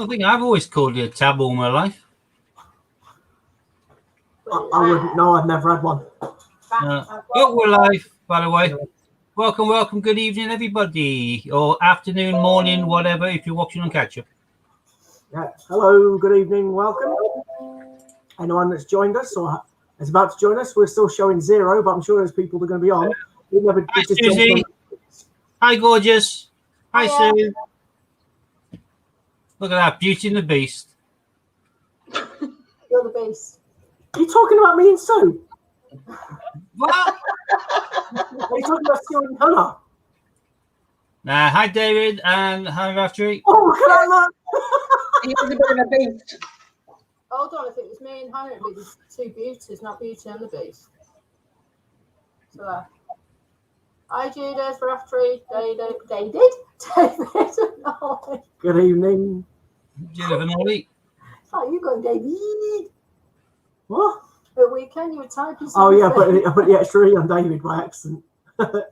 I think I've always called it a tab all my life. I wouldn't know. I've never had one. Oh, we're live, by the way. Welcome. Good evening, everybody, or afternoon, morning, whatever. If you're watching on catch up. Yeah. Hello. Good evening. Welcome. Anyone that's joined us or is about to join us, we're still showing 0, but I'm sure there's people that are going to be on. Hi, Susie. Hi, gorgeous. Hi, Sue. Look at that, Beauty and the Beast. You're the beast. Are you talking about me and Sue? What? Are you talking about Sue and Hannah? Hi, David, and hi, Raftery. Oh, look at that! He was a bit of a beast. Hold on, if it was me and Hannah, it'd be the two beauties, not Beauty and the Beast. So, hi, Judith, Raftery, David, and Ollie. Good evening. Judith and Ollie. Oh, you going, David? What? At weekend, you were typing something. Oh, yeah, I put the extra E on David by accident.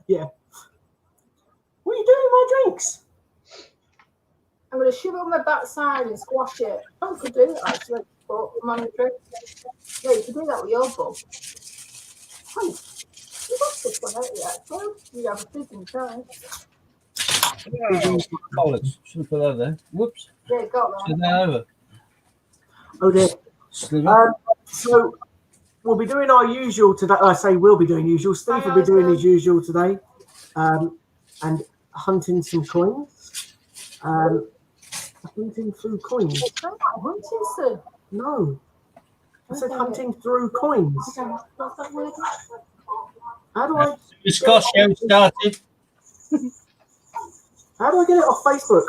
Yeah. What are you doing with my drinks? I'm going to shove it on my backside and squash it. I could do that, actually. But I'm on the trip. Yeah, you could do that with your bug. Hey, you got this one out yet, so you have a freaking time. Bollocks. Should have put that there. Whoops. Yeah, got that. Slid that over. Oh, dear. So we'll be doing our usual today. I say we'll be doing usual. Steve will be doing his usual today, and hunting some coins. Hunting through coins. Hunting, sir. No, I said hunting through coins. What's that word? How do I? The Scotch show started. How do I get it off Facebook?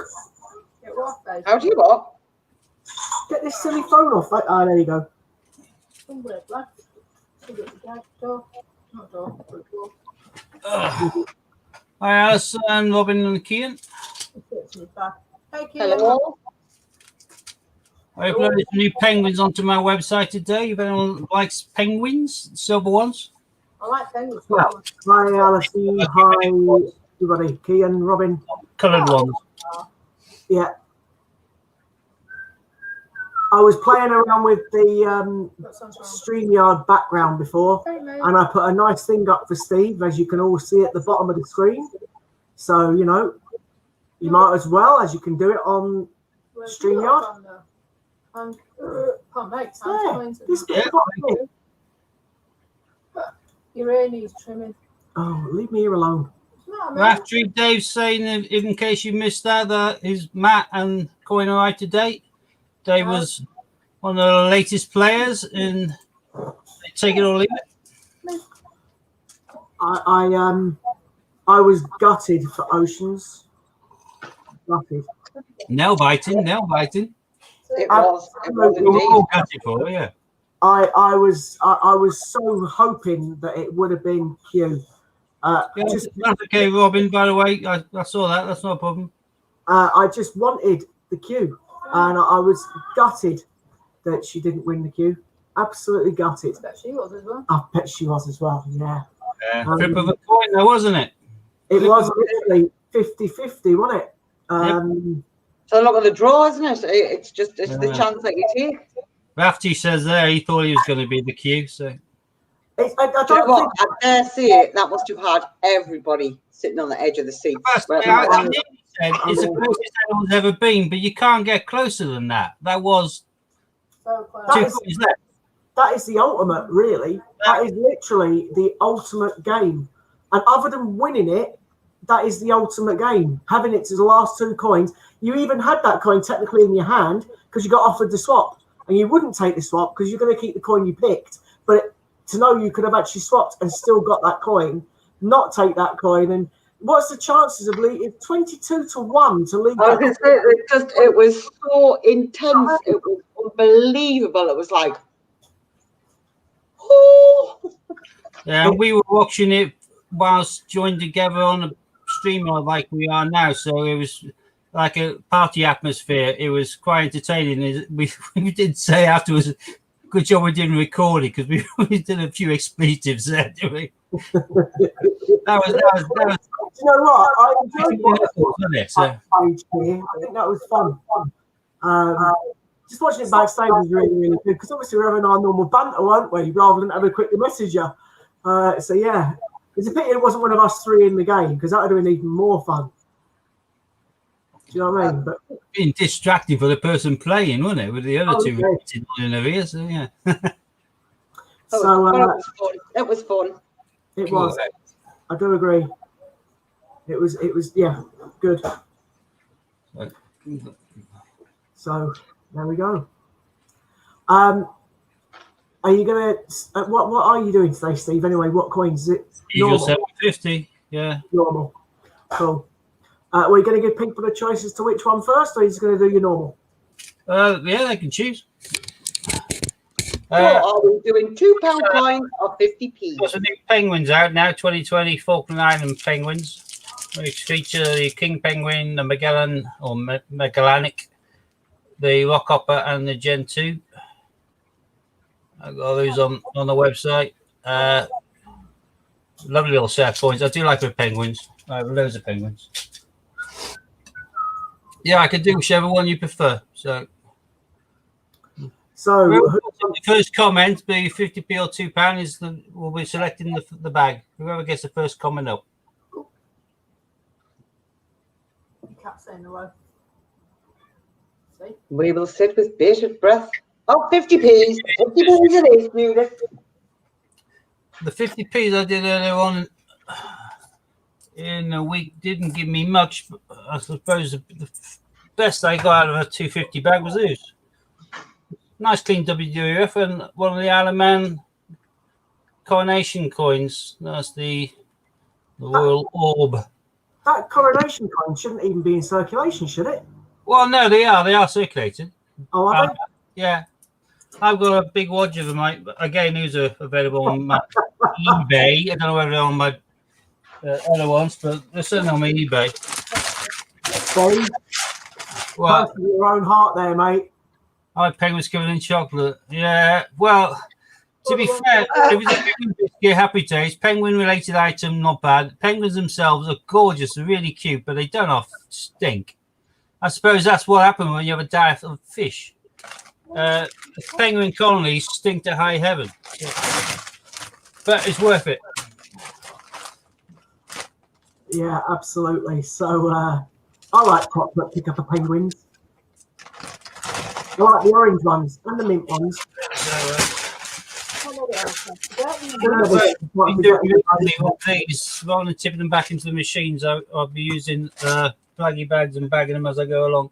It was based. How do you what? Get this silly phone off. Ah, there you go. Somewhere left. Door. Not door. Door. Hi, Alison, and Robin and Kian. Hey, Hello. I uploaded some new penguins onto my website today. If anyone likes penguins, silver ones. I like penguins. Well, hi, Alison. Hi, everybody. Kian, Robin. Coloured ones. Yeah. I was playing around with the StreamYard background before, and I put a nice thing up for Steve, as you can all see at the bottom of the screen. So, you know, you might as well, as you can do it on StreamYard. This bit here. Your ear needs trimming. Oh, leave me here alone. After Dave's saying, in case you missed that, is Matt and Coin all right today? Dave was one of the latest players, and take it or leave it. I was gutted for Oceans. Gutted. Nail biting. It was We were all gutted for it, yeah. I was so hoping that it would have been Q. That's okay, Robin, by the way. I saw that. That's not a problem. I just wanted the Q, and I was gutted that she didn't win the Q. Absolutely gutted. I bet she was as well. I bet she was as well, yeah. Flip of a coin, though, wasn't it? It was literally 50-50, wasn't it? So look at the draw, isn't it? It's the chance that you take. Rafty says there he thought he was going to be the Q, so. I dare say it. That must have had everybody sitting on the edge of the seat. I said it's the closest anyone's ever been, but you can't get closer than that. That was So close. 2 coins left. That is the ultimate, really. That is literally the ultimate game. And other than winning it, that is the ultimate game. Having it to the last 2 coins. You even had that coin technically in your hand because you got offered the swap. And you wouldn't take the swap because you're going to keep the coin you picked. But to know you could have actually swapped and still got that coin, not take that coin. And what's the chances of leaving? 22-1 to leave. It was so intense. It was unbelievable. It was like, oh. Yeah, we were watching it whilst joined together on a streamer like we are now. So it was like a party atmosphere. It was quite entertaining. We did say afterwards, good job we didn't record it because we did a few expletives there, didn't we? that was You know what? I enjoyed it, so. page here. I think that was fun. Just watching it backstage was really, really good because obviously we're having our normal banter, weren't we? Rather than having a quick message you. So yeah, it's a pity it wasn't one of us three in the game because that would have been even more fun. Do you know what I mean? But being distracting for the person playing, wasn't it? With the other two yeah. sitting in their ears. So yeah. So it was fun. it was. I do agree. It was yeah, good. So there we go. Are you gonna? What are you doing today, Steve? Anyway, what coins is it? Usual 750. Yeah. Normal. Cool. Were you going to give people a choice as to which one first, or are you just going to do your normal? Yeah, they can choose. Or are we doing £2 coins or 50p? There's a new Penguins out now, 2020 Falkland Island Penguins, which feature the King Penguin, the Magellan or Magellanic, the Rockhopper, and the Gen 2. I've got those on the website. Lovely little set of coins. I do like the Penguins. I have loads of Penguins. Yeah, I can do whichever one you prefer. So the first comment, be 50p or £2 is we'll be selecting the bag. Whoever gets the first comment up. You can't say no. See? We will sit with bated breath. Oh, 50p. 50p it is, Judith. The 50p's I did earlier on in a week didn't give me much. But I suppose the best I got out of a 250 bag was this. Nice clean WWF and one of the Isle of Man coronation coins. That's the Royal Orb. That coronation coin shouldn't even be in circulation, should it? Well, no, they are circulating. Oh, are they? Yeah. I've got a big wad of them. Again, these are available on my eBay. I don't know whether they're on my other ones, but they're certainly on my eBay. Dave, Well, your own heart there, mate. my penguins covered in chocolate. Yeah. Well, to be fair, it was a penguin biscuit, Happy Days. Penguin-related item, not bad. Penguins themselves are gorgeous, they're really cute, but they don't often stink. I suppose that's what happened when you have a diet of fish. Penguin colonies stink to high heaven, but it's worth it. Yeah, absolutely. So I like chocolate pick up a penguins. I like the orange ones and the mint ones. These, rather than tipping them back into the machines, I'll be using flaggy bags and bagging them as I go along.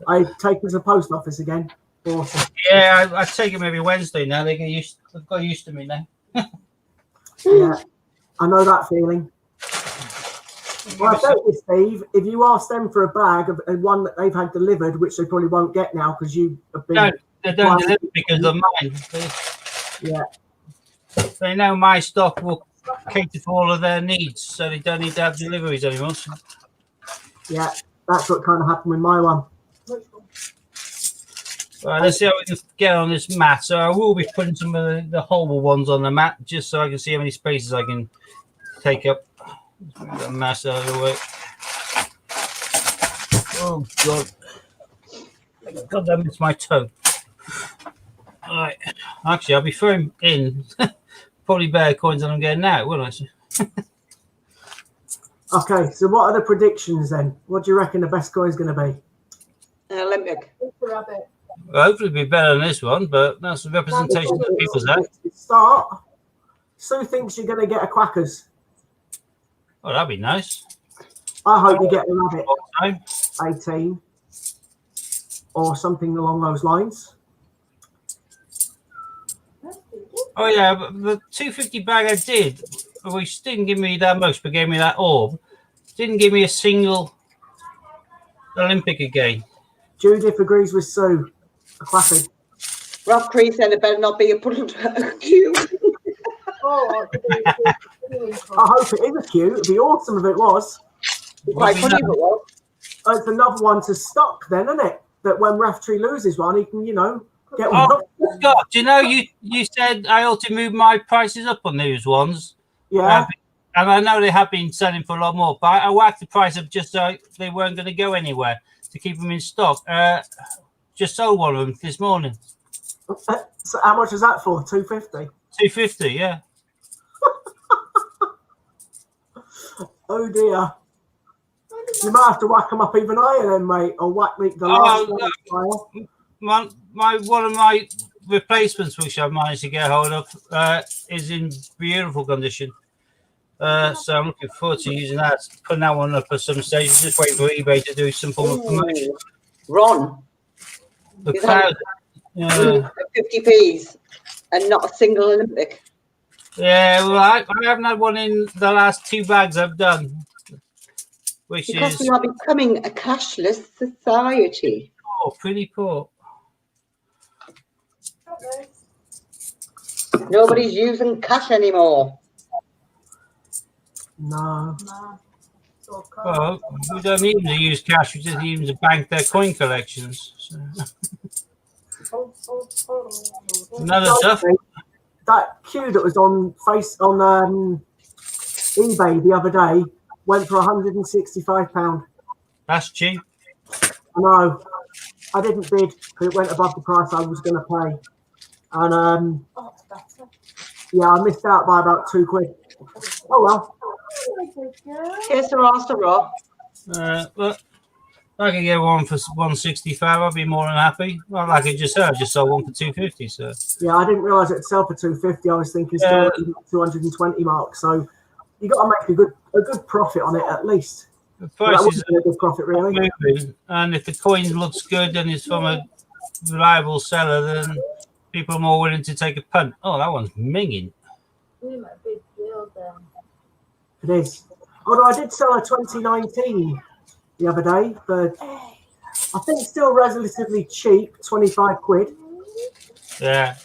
I take them to the post office again. Awesome. Yeah, I take them every Wednesday now. They've got used to me now. Yeah, I know that feeling. Well, I tell you, Steve, if you ask them for a bag of one that they've had delivered, which they probably won't get now because you have been. No, they don't deliver because of mine. Yeah. They know my stock will cater for all of their needs, so they don't need to have deliveries anymore. Yeah, that's what kind of happened with my one. Right, let's see how we can get on this mat. So I will be putting some of the horrible ones on the mat just so I can see how many spaces I can take up. Get the mass out of the way. Oh God! God, that missed my toe. All right, actually, I'll be throwing in probably better coins than I'm getting now, won't I? Okay, so what are the predictions then? What do you reckon the best coin is going to be? Olympic. Well, hopefully, it'll be better than this one, but that's the representation that people's have. Start. Sue thinks you're going to get a Quackers. Oh, that'd be nice. I hope you get a Rabbit Time. 18 or something along those lines. Oh yeah, but the 250 bag I did, which didn't give me that much, but gave me that orb, didn't give me a single Olympic again. Judith agrees with Sue. A Quackers. Rob Cree said it better not be a put a queue. I hope it is a queue. It'd be awesome if it was. Quite funny if it was. It's another one to stock then, isn't it? That when Raftree loses one, he can, get one. Oh, Scott, do you know you said I ought to move my prices up on those ones? Yeah. And I know they have been selling for a lot more, but I whacked the price up just so they weren't going to go anywhere to keep them in stock. just sold one of them this morning. So how much is that for? 250. 250, yeah. Oh dear. You might have to whack them up even higher then, mate, or whack me the last one higher. One of my replacements, which I've managed to get hold of, is in beautiful condition. So I'm looking forward to using that, putting that one up at some stage. Just waiting for eBay to do some form of promotion. Ron, The Is cloud, that- 50p's and not a single Olympic. yeah. Well, I haven't had one in the last 2 bags I've done, which Because is we are becoming a cashless society. pretty poor. Nobody's using cash anymore. No. Nah. So cold. Well, we don't need them to use cash. We just need them to bank their coin collections. So. Another stuff. That queue that was on eBay the other day went for £165. That's cheap. No, I didn't bid because it went above the price I was going to pay. And Oh, it's better. yeah, I missed out by about £2. Oh well. Yes, Sarah. But I could get one for 165. I'd be more than happy. Well, like I just said, I just sold one for 250. So Yeah, I didn't realise it'd sell for 250. I was thinking still at the 220 mark. So you got to make a good profit on it at least. the But that price is wouldn't be a good profit really. moving, and if the coin looks good and it's from a reliable seller, then people are more willing to take a punt. Oh, that one's minging. We made a big deal then. It is. Although I did sell a 2019 the other day for I think still relatively cheap, £25. Yeah.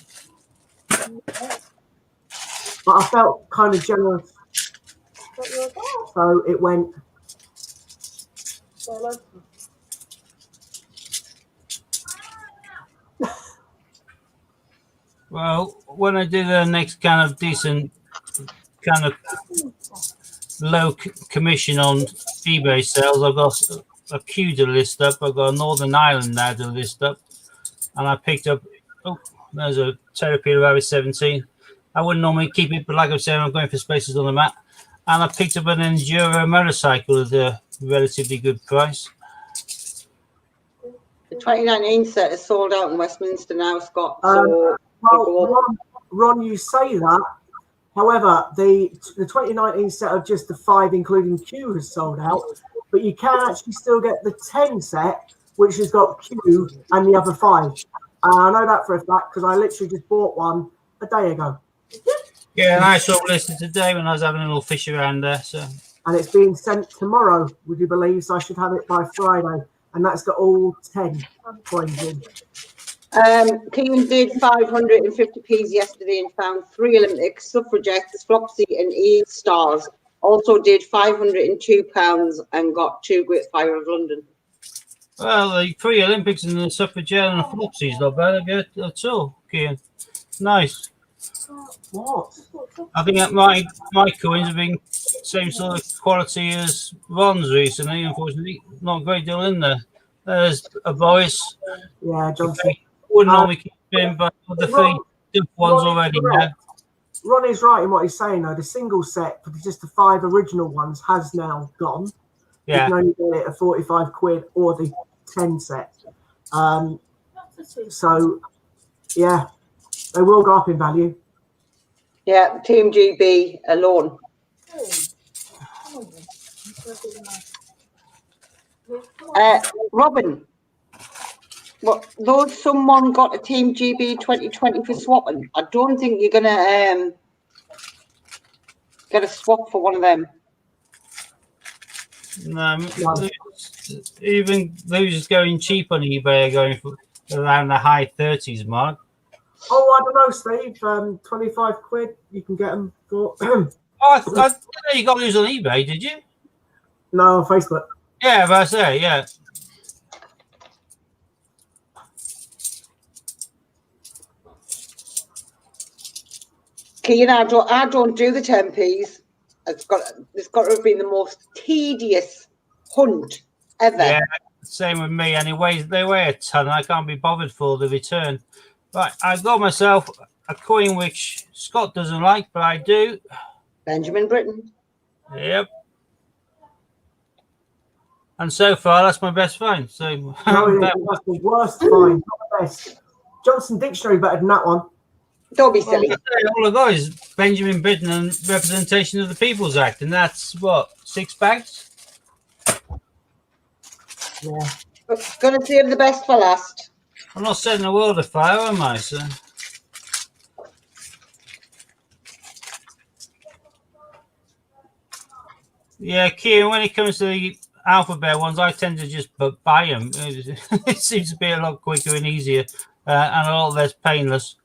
But I felt kind of generous, But you're there. so it went. So local. Well, when I do the next kind of decent, kind of low commission on eBay sales, I've got a queue to list up. I've got a Northern Ireland now to list up, and I picked up. Oh, there's a Terrapin Rabbit 17. I wouldn't normally keep it, but like I'm saying, I'm going for spaces on the map, and I picked up an Enduro motorcycle at a relatively good price. The 2019 set is sold out in Westminster now, Scott. So Well, Ron, you say that. However, the 2019 set of just the 5, including Q, has sold out. But you can actually still get the 10 set, which has got Q and the other 5. I know that for a fact because I literally just bought one a day ago. Yeah, and I saw it listed today when I was having a little fish around there. So And it's being sent tomorrow, would you believe? So I should have it by Friday. And that's got all 10 coins in. Keenan did 550p's yesterday and found 3 Olympics, suffragettes, Flopsy and E stars. Also did £502 and got 2 Great Fire of London. well, the 3 Olympics and the suffragette and the Flopsy's not bad at all, Kian. Nice. What? I think that my coins have been same sort of quality as Ron's recently. Unfortunately, not a great deal in there. There's a Boris. Yeah, Johnson. Wouldn't normally keep in, but the 3 good ones already there. Ron is right in what he's saying, though. The single set for just the 5 original ones has now gone. Yeah. You can only get it at £45 or the 10 set. So, yeah, they will go up in value. Yeah, Team GB alone. Robin, well, though someone got a Team GB 2020 for swapping, I don't think you're going to get a swap for one of them. No, even those going cheap on eBay are going for around the high 30s mark. Oh, I don't know, Steve. £25, you can get them for. Oh, I didn't know you got those on eBay, did you? No, on Facebook. Yeah, but I say, yeah. Kean, I don't do the 10p's. It's got to have been the most tedious hunt ever. Yeah, Same with me, and they weigh a ton. I can't be bothered for the return. Right, I got myself a coin which Scott doesn't like, but I do. Benjamin Britten. Yep. And so far, that's my best find. So No, that's the worst find, not the best. Johnson Dictionary better than that one. Don't be well, silly. all I got is Benjamin Britten and Representation of the People's Act, and that's what, 6 bags? Yeah. Gonna save the best for last. I'm not setting the world afire, am I? So. Yeah, Kieran, when it comes to the alphabet ones, I tend to just buy them. It seems to be a lot quicker and easier and a lot less painless.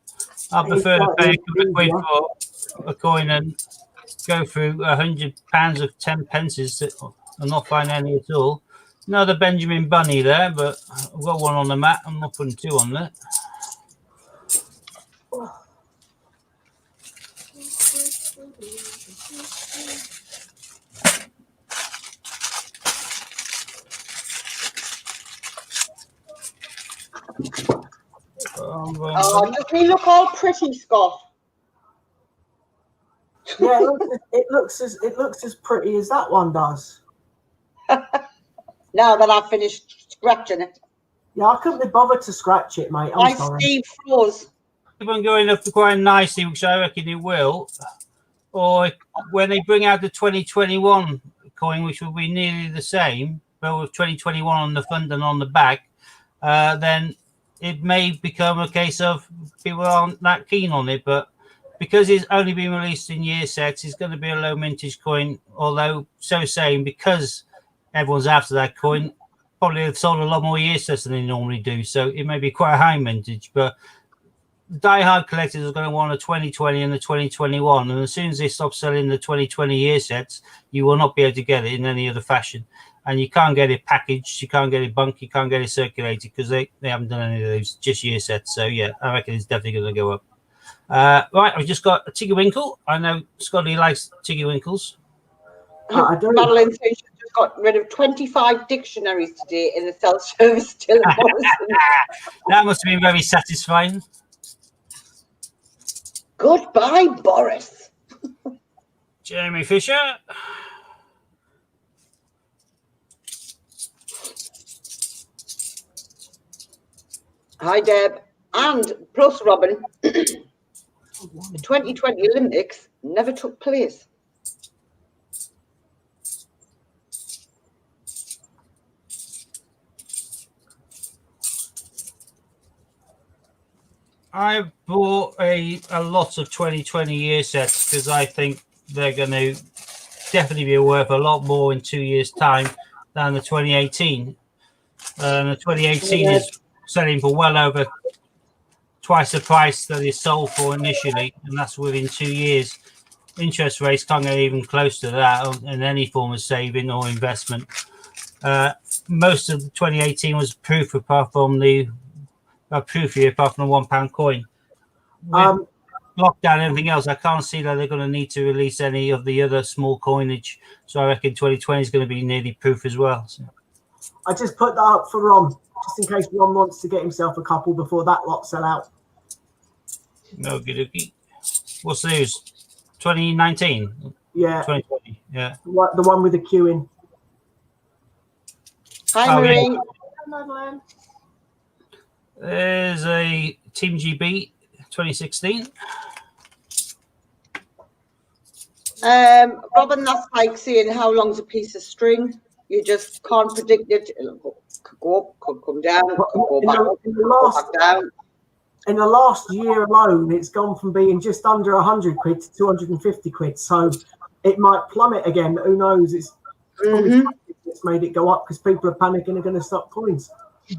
I prefer to pay a couple of quid for a coin and go through £100 of 10 pences and not find any at all. Another Benjamin Bunny there, but I've got one on the mat. I'm not putting 2 on there. Oh, doesn't he look all pretty, Scott? Yeah, it looks as pretty as that one does. Now that I've finished scratching it. Yeah, I couldn't be bothered to scratch it, mate. I'm sorry. Steve froze. Keep on going up quite nicely, which I reckon it will. Or when they bring out the 2021 coin, which will be nearly the same, but with 2021 on the front and on the back, then it may become a case of people aren't that keen on it. But because it's only been released in year sets, it's going to be a low mintage coin. Although, so saying, because everyone's after that coin, probably have sold a lot more year sets than they normally do. So it may be quite a high mintage. But die-hard collectors are going to want a 2020 and the 2021. And as soon as they stop selling the 2020 year sets, you will not be able to get it in any other fashion. And you can't get it packaged, you can't get it bunked, you can't get it circulated because they haven't done any of those, just year sets. So, yeah, I reckon it's definitely going to go up. Right, I've just got a Tiggy Winkle. I know Scotty likes Tiggy Winkles. I do. Madeline says she's just got rid of 25 dictionaries today in the self-service till. That must have been very satisfying. Goodbye, Boris. Jeremy Fisher. Hi, Deb. And plus, Robin, the 2020 Olympics never took place. I bought a lot of 2020 year sets because I think they're going to definitely be worth a lot more in 2 years' time than the 2018. The 2018 is selling for well over twice the price that it sold for initially, and that's within 2 years. Interest rates can't get even close to that in any form of saving or investment. Most of the 2018 was proof apart from the £1 coin. With lockdown and everything else, I can't see that they're going to need to release any of the other small coinage. So I reckon 2020 is going to be nearly proof as well. So. I just put that up for Ron, just in case Ron wants to get himself a couple before that lot sell out. No good. What's the news? 2019? Yeah. 2020, yeah. The one with the queue in. Hi, Marie. Yeah. Madeline. There's a Team GB 2016. Robin, that's like saying how long's a piece of string. You just can't predict it. It'll go up, could come down, could go back up, go back down. In the last year alone, it's gone from being just under 100 quid to 250 quid. So it might plummet again. Who knows? It's made it go up because people are panicking and going to stop coins.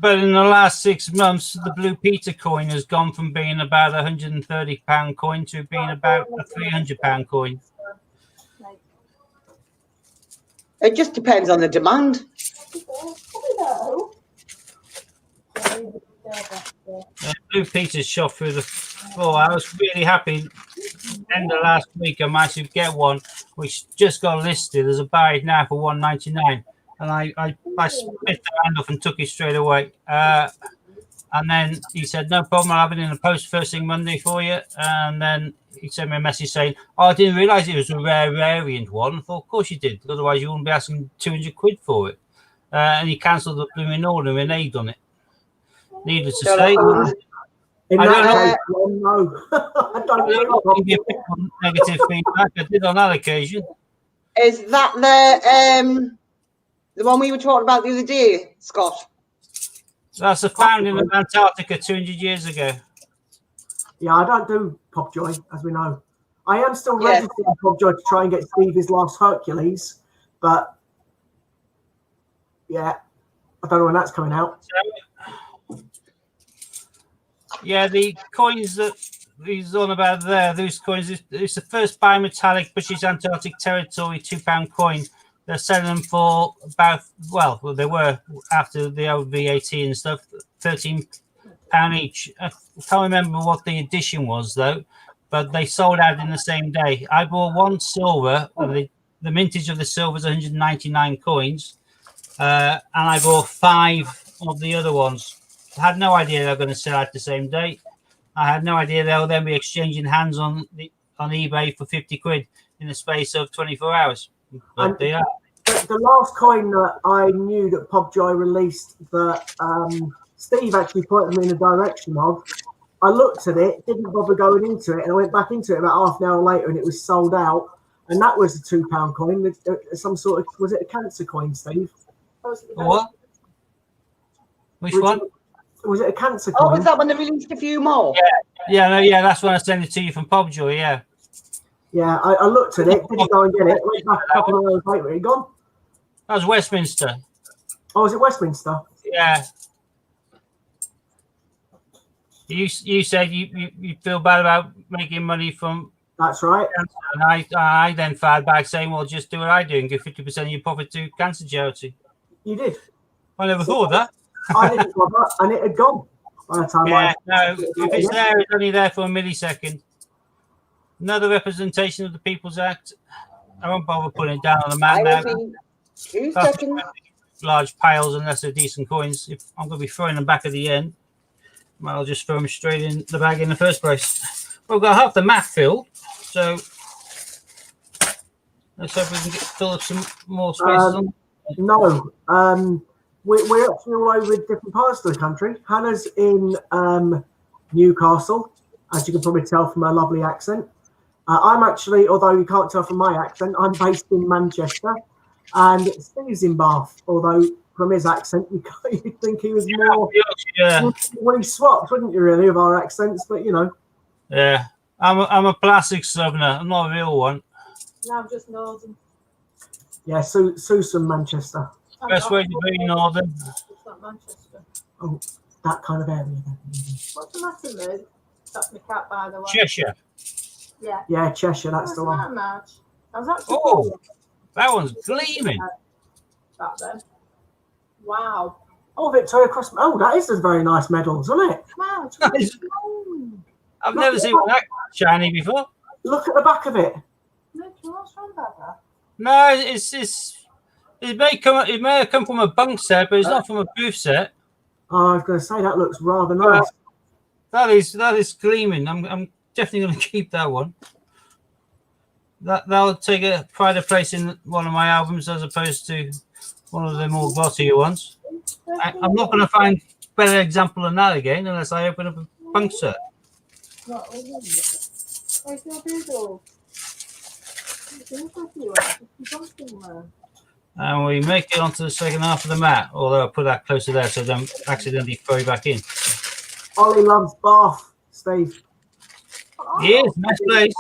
But in the last 6 months, the Blue Peter coin has gone from being about a £130 coin to being about a £300 coin. It just depends on the demand. Blue Peter's shot through the floor. I was really happy. End of last week, I managed to get one, which just got listed as a buy now for $1.99. and I split the hand off and took it straight away. And then he said, no problem, I'll have it in the post first thing Monday for you. And then he sent me a message saying, oh, I didn't realise it was a rare variant one. I thought, of course you did. Otherwise, you wouldn't be asking 200 quid for it. And he cancelled the blooming order when they'd done it. Needless to say. In I that don't case, well, no. I don't know. Negative feedback. I did on that occasion. Is that the one we were talking about the other day, Scott? That's the founding of Antarctica 200 years ago. Yeah, I don't do Popjoy, as we know. I am still registered in Popjoy to try and get Steve his last Hercules, but yeah, I don't know when that's coming out. Yeah, the coins that he's on about there, those coins, it's the first bimetallic British Antarctic Territory £2 coin. They're selling them for about, well, they were after the old VAT and stuff, £13 each. I can't remember what the edition was, though, but they sold out in the same day. I bought one silver, and the mintage of the silver is 199 coins, and I bought 5 of the other ones. I had no idea they were going to sell out the same day. I had no idea they will then be exchanging hands on eBay for 50 quid in the space of 24 hours. But they are. The last coin that I knew that Popjoy released that Steve actually pointed me in the direction of, I looked at it, didn't bother going into it, and I went back into it about half an hour later, and it was sold out. And that was a £2 coin, some sort of, was it a cancer coin, Steve? What? Which one? Was it a cancer coin? Oh, was that when they released a few more? Yeah, that's when I sent it to you from Popjoy, yeah. Yeah, I looked at it, didn't go and get it, went back a couple of hours later, it gone. That was Westminster. Oh, was it Westminster? Yeah. You said you feel bad about making money from That's right. cancer, and I then fired back saying, well, just do what I do and give 50% of your profit to cancer charity. You did. I never thought of that. I didn't bother, and it had gone by the time Yeah, no, if it's there, it's only there for a millisecond. Another representation of the People's Act. I won't bother putting it down on the mat now. 2 seconds. Large piles unless they're decent coins. If I'm going to be throwing them back at the end, I'll just throw them straight in the bag in the first place. We've got half the mat filled, so let's hope we can fill up some more spaces. No, we're actually all over different parts of the country. Hannah's in Newcastle, as you can probably tell from her lovely accent. I'm actually, although you can't tell from my accent, I'm based in Manchester, and Steve's in Bath, although from his accent, you'd think he was more. Yeah. Well, he swapped, wouldn't you, really, of our accents? But you know. Yeah, I'm a plastic southerner. I'm not a real one. No, I'm just northern. Yeah, Sue's from Manchester. Best way to be northern. It's not Manchester. Oh, that kind of area. Then. What's the matter, Lou? That's my cat, by the way. Cheshire. Yeah. Yeah, Cheshire, that's the one. That much. I was actually Oh, that one's gleaming. back then. Wow. Oh, Victoria Cross. Oh, that is a very nice medal, isn't it? Wow. That is- I've never seen one that shiny before. Look at the back of it. What's wrong about that? No, it may have come from a bunk set, but it's not from a booth set. Oh, I was going to say that looks rather nice. That is gleaming. I'm definitely going to keep that one. That'll take a pride of place in one of my albums as opposed to one of the more glossy ones. I'm not going to find a better example than that again unless I open up a bunk set. Where's your doodle? And we make it onto the second half of the mat, although I'll put that closer there so I don't accidentally throw it back in. Ollie loves Bath, Steve. Yes, nice place.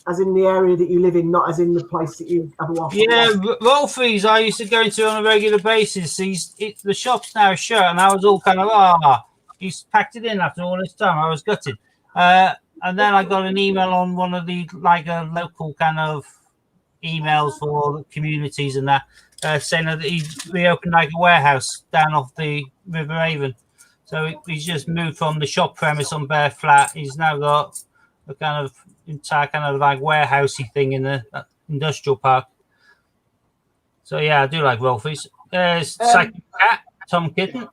As in the area that you live in, not as in the place that you have a waffle. Yeah, Rolfies I used to go into on a regular basis. The shop's now shut, and I was all kind of, he's packed it in after all this time. I was gutted. And then I got an email on one of the, like a local kind of emails for communities and that, saying that he reopened like a warehouse down off the River Avon. So he's just moved from the shop premise on Bear Flat. He's now got a kind of entire kind of like warehousey thing in the industrial park. So yeah, I do like Rolfies. Psychic Cat, Tom Kitten.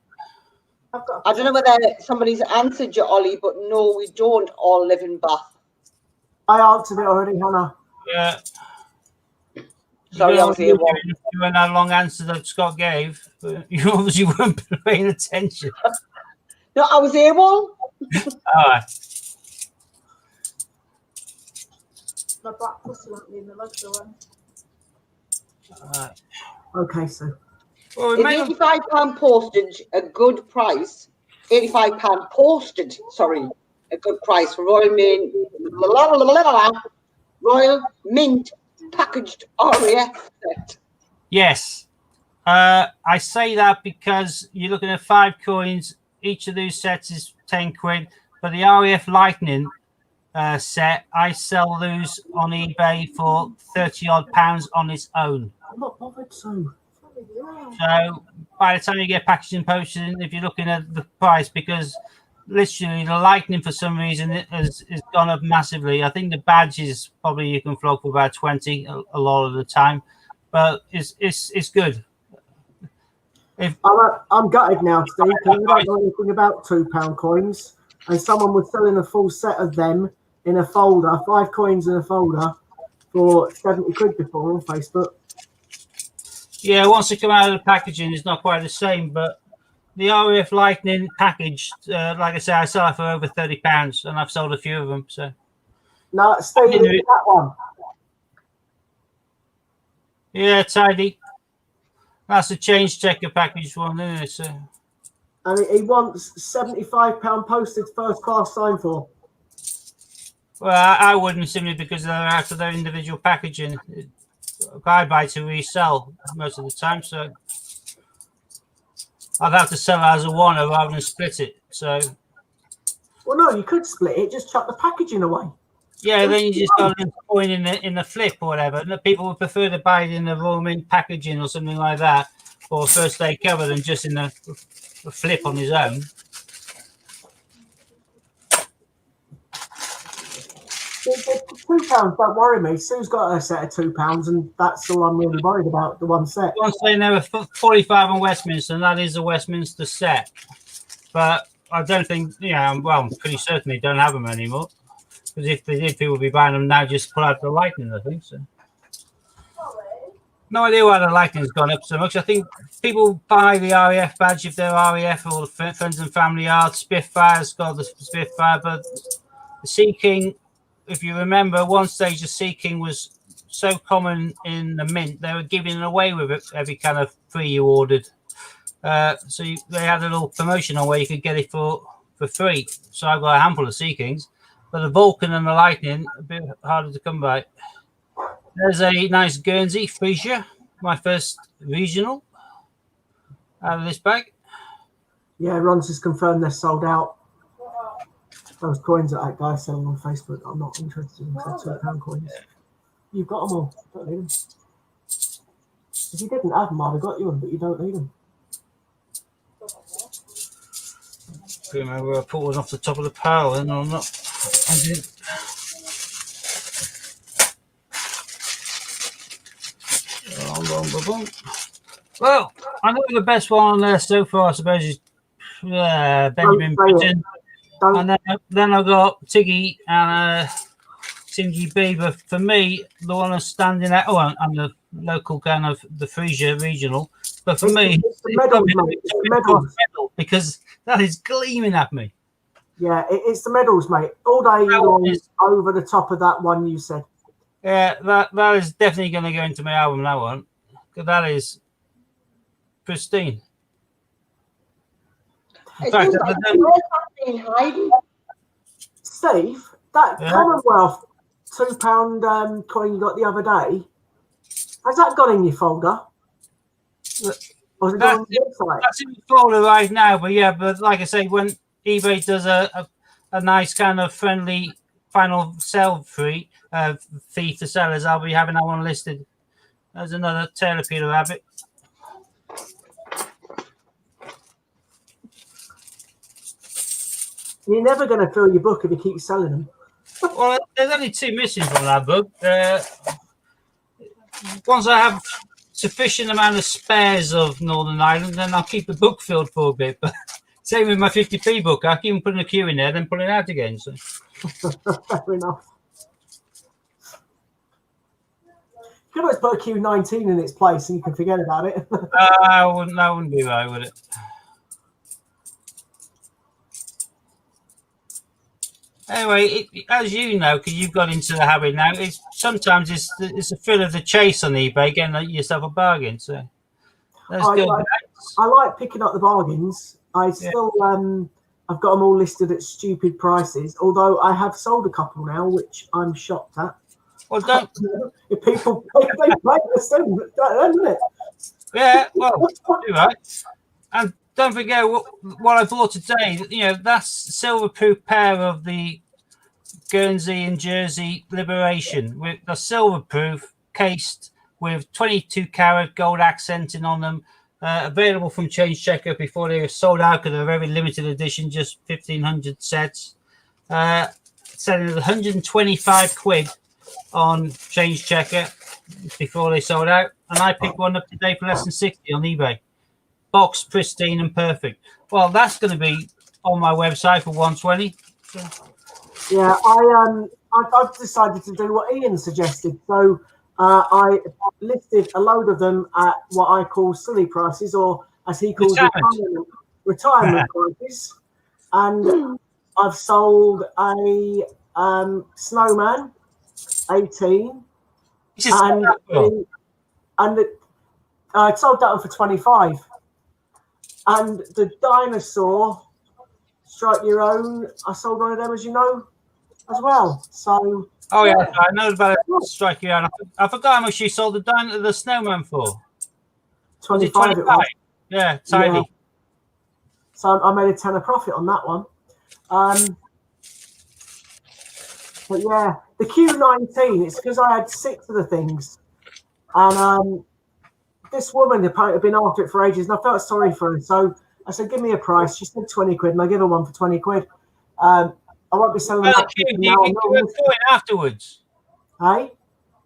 I've got. I don't know whether somebody's answered you, Ollie, but no, we don't all live in Bath. I answered it already, Hannah. Yeah. Sorry, I was here. You weren't that long answer that Scott gave. But you obviously weren't paying attention. No, I was AWOL. All right. My black pussy won't leave my legs away. All right. Okay, so Well, Is £85 postage a good price? £85 postage, sorry, a good price for Royal Mint packaged RAF set. Yes. I say that because you're looking at 5 coins. Each of those sets is 10 quid. But the RAF Lightning set, I sell those on eBay for 30 odd pounds on its own. I'm not bothered. So So by the time you get packaging posted, if you're looking at the price, because literally the Lightning for some reason has gone up massively. I think the badges probably you can flog for about 20 a lot of the time, but it's good. I'm gutted now, Steve. Because I don't know anything about £2 coins, and someone was selling a full set of them in a folder, 5 coins in a folder, for 70 quid before on Facebook. Yeah, once they come out of the packaging, it's not quite the same, but the RAF Lightning package, like I say, I sell it for over £30, and I've sold a few of them. So No, Steve, it's that one. yeah, tidy. That's a change checker package one, isn't it? So, And he wants £75 postage first class signed for. well, I wouldn't, simply because they're out of their individual packaging. I buy to resell most of the time, so I'd have to sell it as a one rather than split it. So, Well, no, you could split it, just chuck the packaging away. yeah, then you just got a coin in the flip or whatever. And people would prefer to buy it in the Royal Mint packaging or something like that, or first day cover, than just in the flip on his own. £2, don't worry me. Sue's got her set of £2, and that's all I'm really worried about, the one set. I'm saying there were 45 in Westminster, and that is a Westminster set. But I don't think, well, I'm pretty certain they don't have them anymore. Because if they did, people would be buying them now just to pull out the Lightning, I think. So, no idea why the Lightning's gone up so much. I think people buy the RAF badge if they're RAF, or the friends and family are. Spitfire's got the Spitfire, but the Sea King, if you remember, one stage the Sea King was so common in the Mint, they were giving away with it every kind of free you ordered. So they had a little promotion on where you could get it for free. So I got a handful of Sea Kings. But the Vulcan and the Lightning, a bit harder to come by. There's a nice Guernsey Frisia, my first regional out of this bag. Yeah, Ron's just confirmed they're sold out. Those coins that guy selling on Facebook, I'm not interested in. They're £2 coins. You've got them all. Don't need them. If you didn't have them, I'd have got you them, but you don't need them. Remember, I put one off the top of the pile, and I'm not. I didn't. Well, I know the best one on there so far, I suppose, is Benjamin Britten. And then I got Tiggy and Tingy B. But for me, the one that's standing out, and the local kind of the Frisia regional. But for me, it's the medals, mate. It's the medals. Because that is gleaming at me. Yeah, it's the medals, mate. All day long over the top of that one you said. Yeah, that is definitely going to go into my album, that one. Because that is pristine. In fact, Steve, that Commonwealth £2 coin you got the other day, has that gone in your folder? Or has it gone on the website? That's in the folder right now, but like I say, when eBay does a nice kind of friendly final sell fee to sellers, I'll be having that one listed. There's another Taylor Peter Rabbit. You're never going to fill your book if you keep selling them. Well, there's only 2 missing from that book. Once I have sufficient amount of spares of Northern Ireland, then I'll keep the book filled for a bit. But same with my 50p book. I keep putting a queue in there, then pull it out again. So Fair enough. You can always put a Q19 in its place and you can forget about it. that wouldn't be right, would it? Anyway, as you know, because you've got into the habit now, sometimes it's a thrill of the chase on eBay, getting yourself a bargain. So that's good. I like picking up the bargains. I still I've got them all listed at stupid prices. Although I have sold a couple now, which I'm shocked at. Well, don't. If people they break the same, isn't it? Yeah, well, you're right. And don't forget what I bought today. You know, that's silver-proof pair of the Guernsey and Jersey Liberation with the silver-proof cased with 22 karat gold accenting on them. Available from Change Checker before they were sold out because they're very limited edition, just 1,500 sets. Selling at 125 quid on Change Checker before they sold out, and I picked one up today for less than 60 on eBay. Box pristine and perfect. Well, that's going to be on my website for 120. Yeah, I've decided to do what Ian suggested. So I listed a load of them at what I call silly prices, or as he calls retirement prices. And I've sold a Snowman 18, and I sold that one for 25. And the Dinosaur Strike Your Own, I sold one of them, as you know, as well. So. Oh yeah, I know about it. Strike Your Own. I forgot how much you sold the Snowman for. 25. It was. Yeah, tiny. Yeah. So I made a tenner profit on that one. But yeah, the Q19, it's because I had 6 of the things. And this woman apparently had been after it for ages, and I felt sorry for her. So I said, give me a price. She said 20 quid, and I give her one for 20 quid. I won't be selling that. You gave her a coin afterwards. Hey?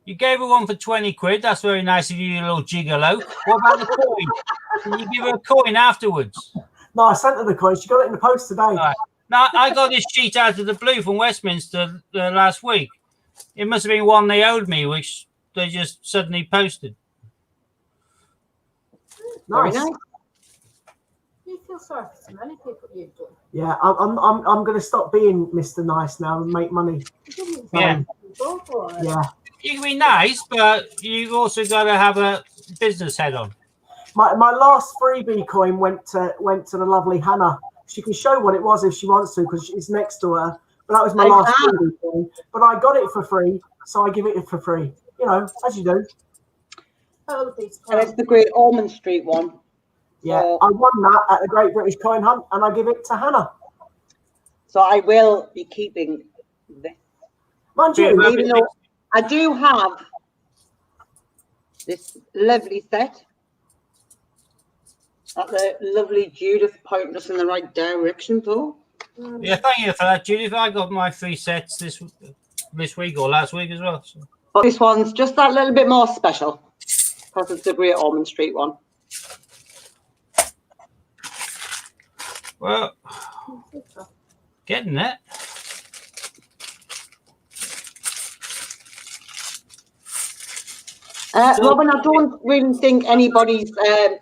You gave her one for 20 quid. That's very nice of you, you little gigolo. What about the coin? Did you give her a coin afterwards? No, I sent her the coin. She got it in the post today. Right. Now, I got this sheet out of the blue from Westminster last week. It must have been one they owed me, which they just suddenly posted. Nice. You feel sorry for so many people you've done. Yeah, I'm going to stop being Mr. Nice now and make money. Yeah. Yeah. You can be nice, but you've also got to have a business head on. My last freebie coin went to the lovely Hannah. She can show what it was if she wants to, because it's next to her. But that was my last freebie coin. But I got it for free, so I give it for free. You know, as you do. Oh, and it's the Great Ormond Street one. Yeah, I won that at the Great British Coin Hunt, and I give it to Hannah. So I will be keeping this. Mind you, even though I do have this lovely set. That's a lovely Judith pointing us in the right direction, though. Yeah, thank you for that, Judith. I got my 3 sets this week or last week as well. So. But this one's just that little bit more special because it's the Great Ormond Street one. Well, getting it. Robin, I don't really think anybody's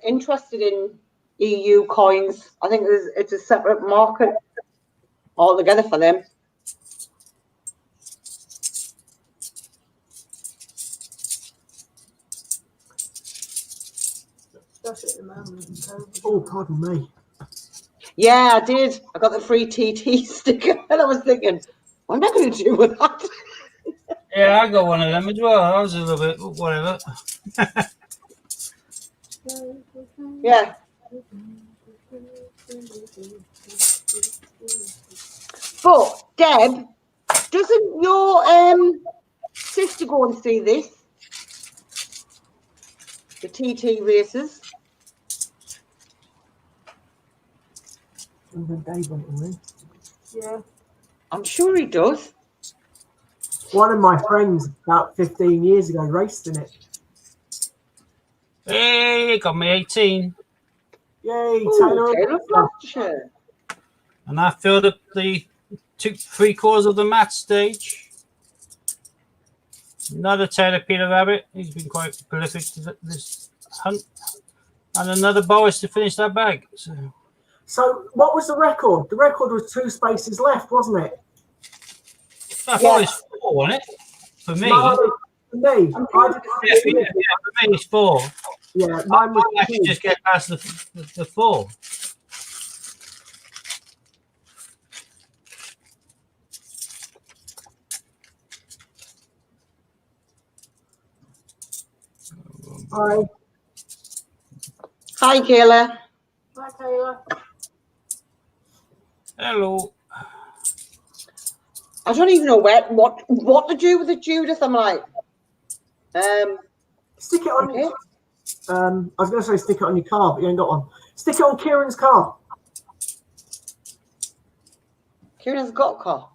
interested in EU coins. I think it's a separate market altogether for them. Oh, pardon me. Yeah, I did. I got the free TT sticker, and I was thinking, what am I going to do with that? Yeah, I got one of them as well. I was a little bit whatever. Yeah. But Deb, doesn't your sister go and see this? The TT races. Yeah. I'm sure he does. One of my friends about 15 years ago raced in it. Hey, got me 18. Yay, Ooh, Taylor. Taylor Fletcher. And I filled up the 3/4 of the match stage. Another Taylor Peter Rabbit. He's been quite prolific this hunt. And another Boris to finish that bag. So, what was the record? The record was 2 spaces left, wasn't it? I thought it was 4, wasn't it? For me. No, for me. I did For me it's 4. yeah, I mine was might actually 2. just get past the 4. Hi. Hi, Kayla. Hi, Taylor. Hello. I don't even know what to do with the Judith. I'm like, Stick it on. okay. I was going to say stick it on your car, but you ain't got one. Stick it on Kieran's car. Kieran's got a car.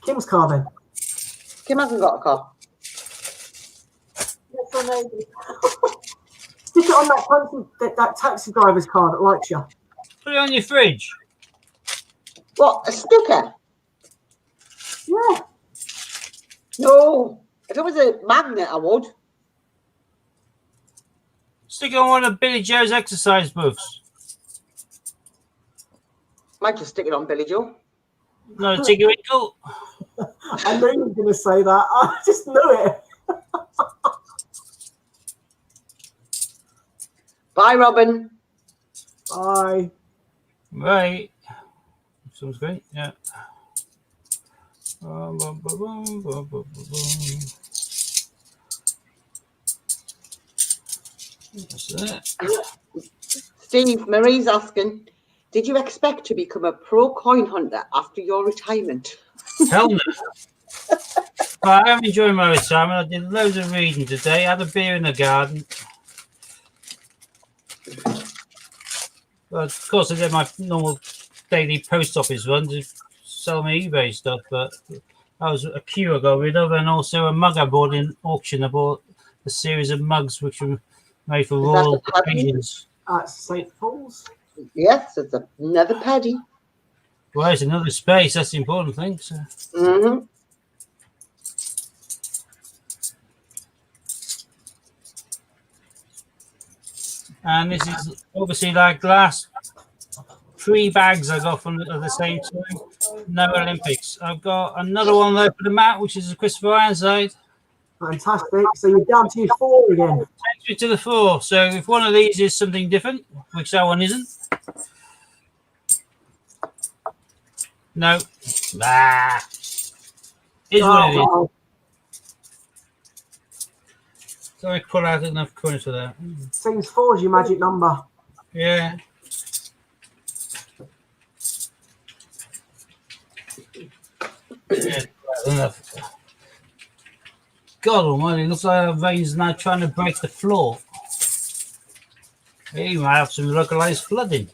Kim's car, then. Kim hasn't got a car. Yes, or maybe. Stick it on that taxi driver's car that likes you. Put it on your fridge. What, a sticker? Yeah. No. If it was a magnet, I would. Stick it on one of Billy Joe's exercise booths. Might just stick it on Billy Joe. Not a Tiggy Winkle. I knew you were going to say that. I just knew it. Bye, Robin. Bye. Right. Sounds great. Yeah. That's it. Steve, Marie's asking, did you expect to become a pro coin hunter after your retirement? Hell no. But I am enjoying my retirement. I did loads of reading today. Had a beer in the garden. Well, of course, I did my normal daily post office run to sell my eBay stuff, but that was a queue I got rid of, and also a mug I bought in auction. I bought a series of mugs which were made for royal occasions. At St. Paul's. Yes, it's another paddy. Well, it's another space. That's the important thing. So. Mm-hmm. And this is obviously like the last 3 bags I got from at the same time. No Olympics. I've got another one there for the mat, which is a Christopher Ironside. Fantastic. So you're down to your 4 again. Takes me to the 4. So if one of these is something different, which that one isn't. No. Ah. Is what it is. Oh, So I pull out enough coins for that. seems 4 is your magic number. Yeah. Yeah, enough. God almighty, looks like our veins now trying to break the floor. He might have some localized flooding.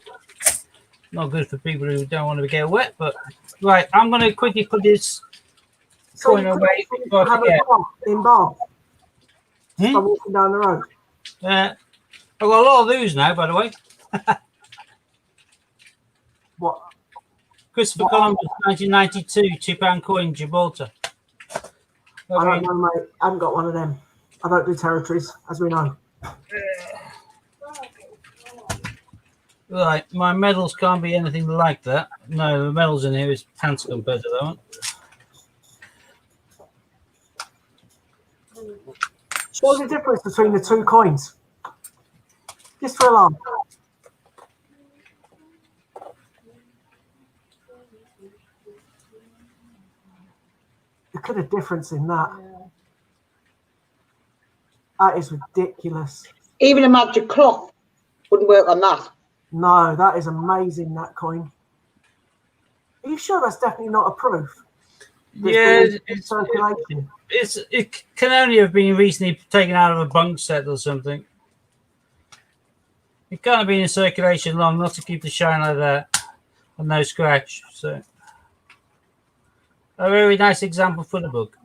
Not good for people who don't want to get wet, but right, I'm going to quickly put this So coin you away could before I have a forget. bath in Bath. Hmm? By walking down the road. I've got a lot of those now, by the way. What? Christopher Columbus, 1992, £2 coin, Gibraltar. I don't know, mate. I haven't got one of them. I don't do territories, as we know. Right, my medals can't be anything like that. No, the medals in here is pants compared to that one. What's the difference between the 2 coins? Just for a laugh. Look at the difference in that. That is ridiculous. Even a magic cloth wouldn't work on that. No, that is amazing, that coin. Are you sure that's definitely not a proof? Yeah, It's circulation. it can only have been recently taken out of a bunk set or something. It can't have been in circulation long not to keep the shine like that and no scratch. So a very nice example for the book.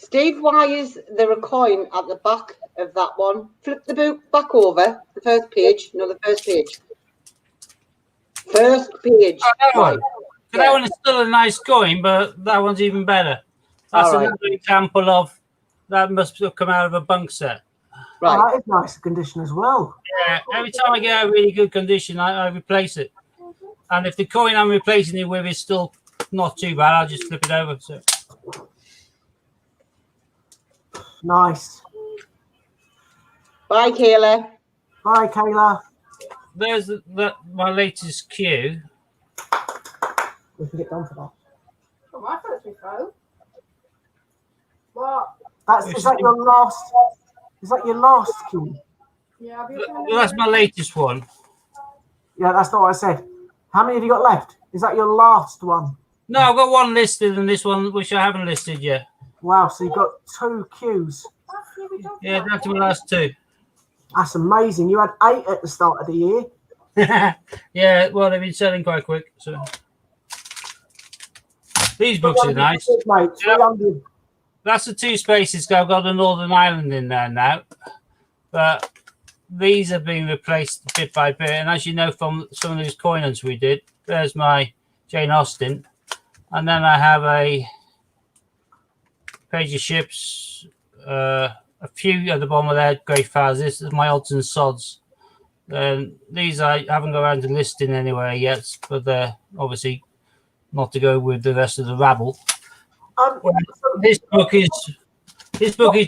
Steve, why is there a coin at the back of that one? Flip the book back over, the first page. No, the first page. First page. Oh, that one. Right. So that one is still a nice coin, but that one's even better. That's All right. another example of that must have come out of a bunk set. Right. Oh, that is nice condition as well. Yeah, every time I get a really good condition, I replace it. And if the coin I'm replacing it with is still not too bad, I'll just flip it over. So Nice. Bye, Kayla. Bye, Kayla. there's my latest cue. We can get done for that. Oh, my first refill. What? Is that your last? Is that your last key? Yeah, I'll be Well, that's my latest one. Yeah, that's not what I said. How many have you got left? Is that your last one? No, I've got one listed and this one which I haven't listed yet. Wow, so you've got 2 queues. Yeah, that's my last 2. That's amazing. You had 8 at the start of the year. Yeah, well, they've been selling quite quick. So these books are nice. Mate, 300. That's the 2 spaces. I've got the Northern Ireland in there now, but these are being replaced bit by bit. And as you know from some of these coin hunts we did, there's my Jane Austen, and then I have a page of ships, a few at the bottom of there, Great Fires. This is my odds and sods. These I haven't got around to listing anywhere yet, but they're obviously not to go with the rest of the rabble. This book is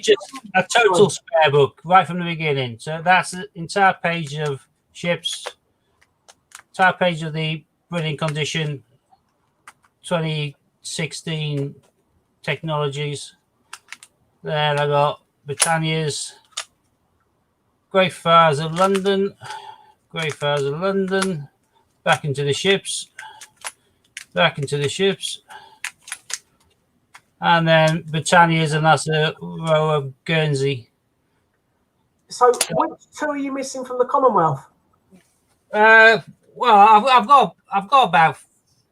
just a total spare book right from the beginning. So that's the entire page of ships, entire page of the brilliant condition 2016 technologies. Then I got Britannia's Great Fires of London, Great Fires of London, back into the ships, and then Britannia's, and that's a row of Guernsey. So, which 2 are you missing from the Commonwealth? Well, I've got about,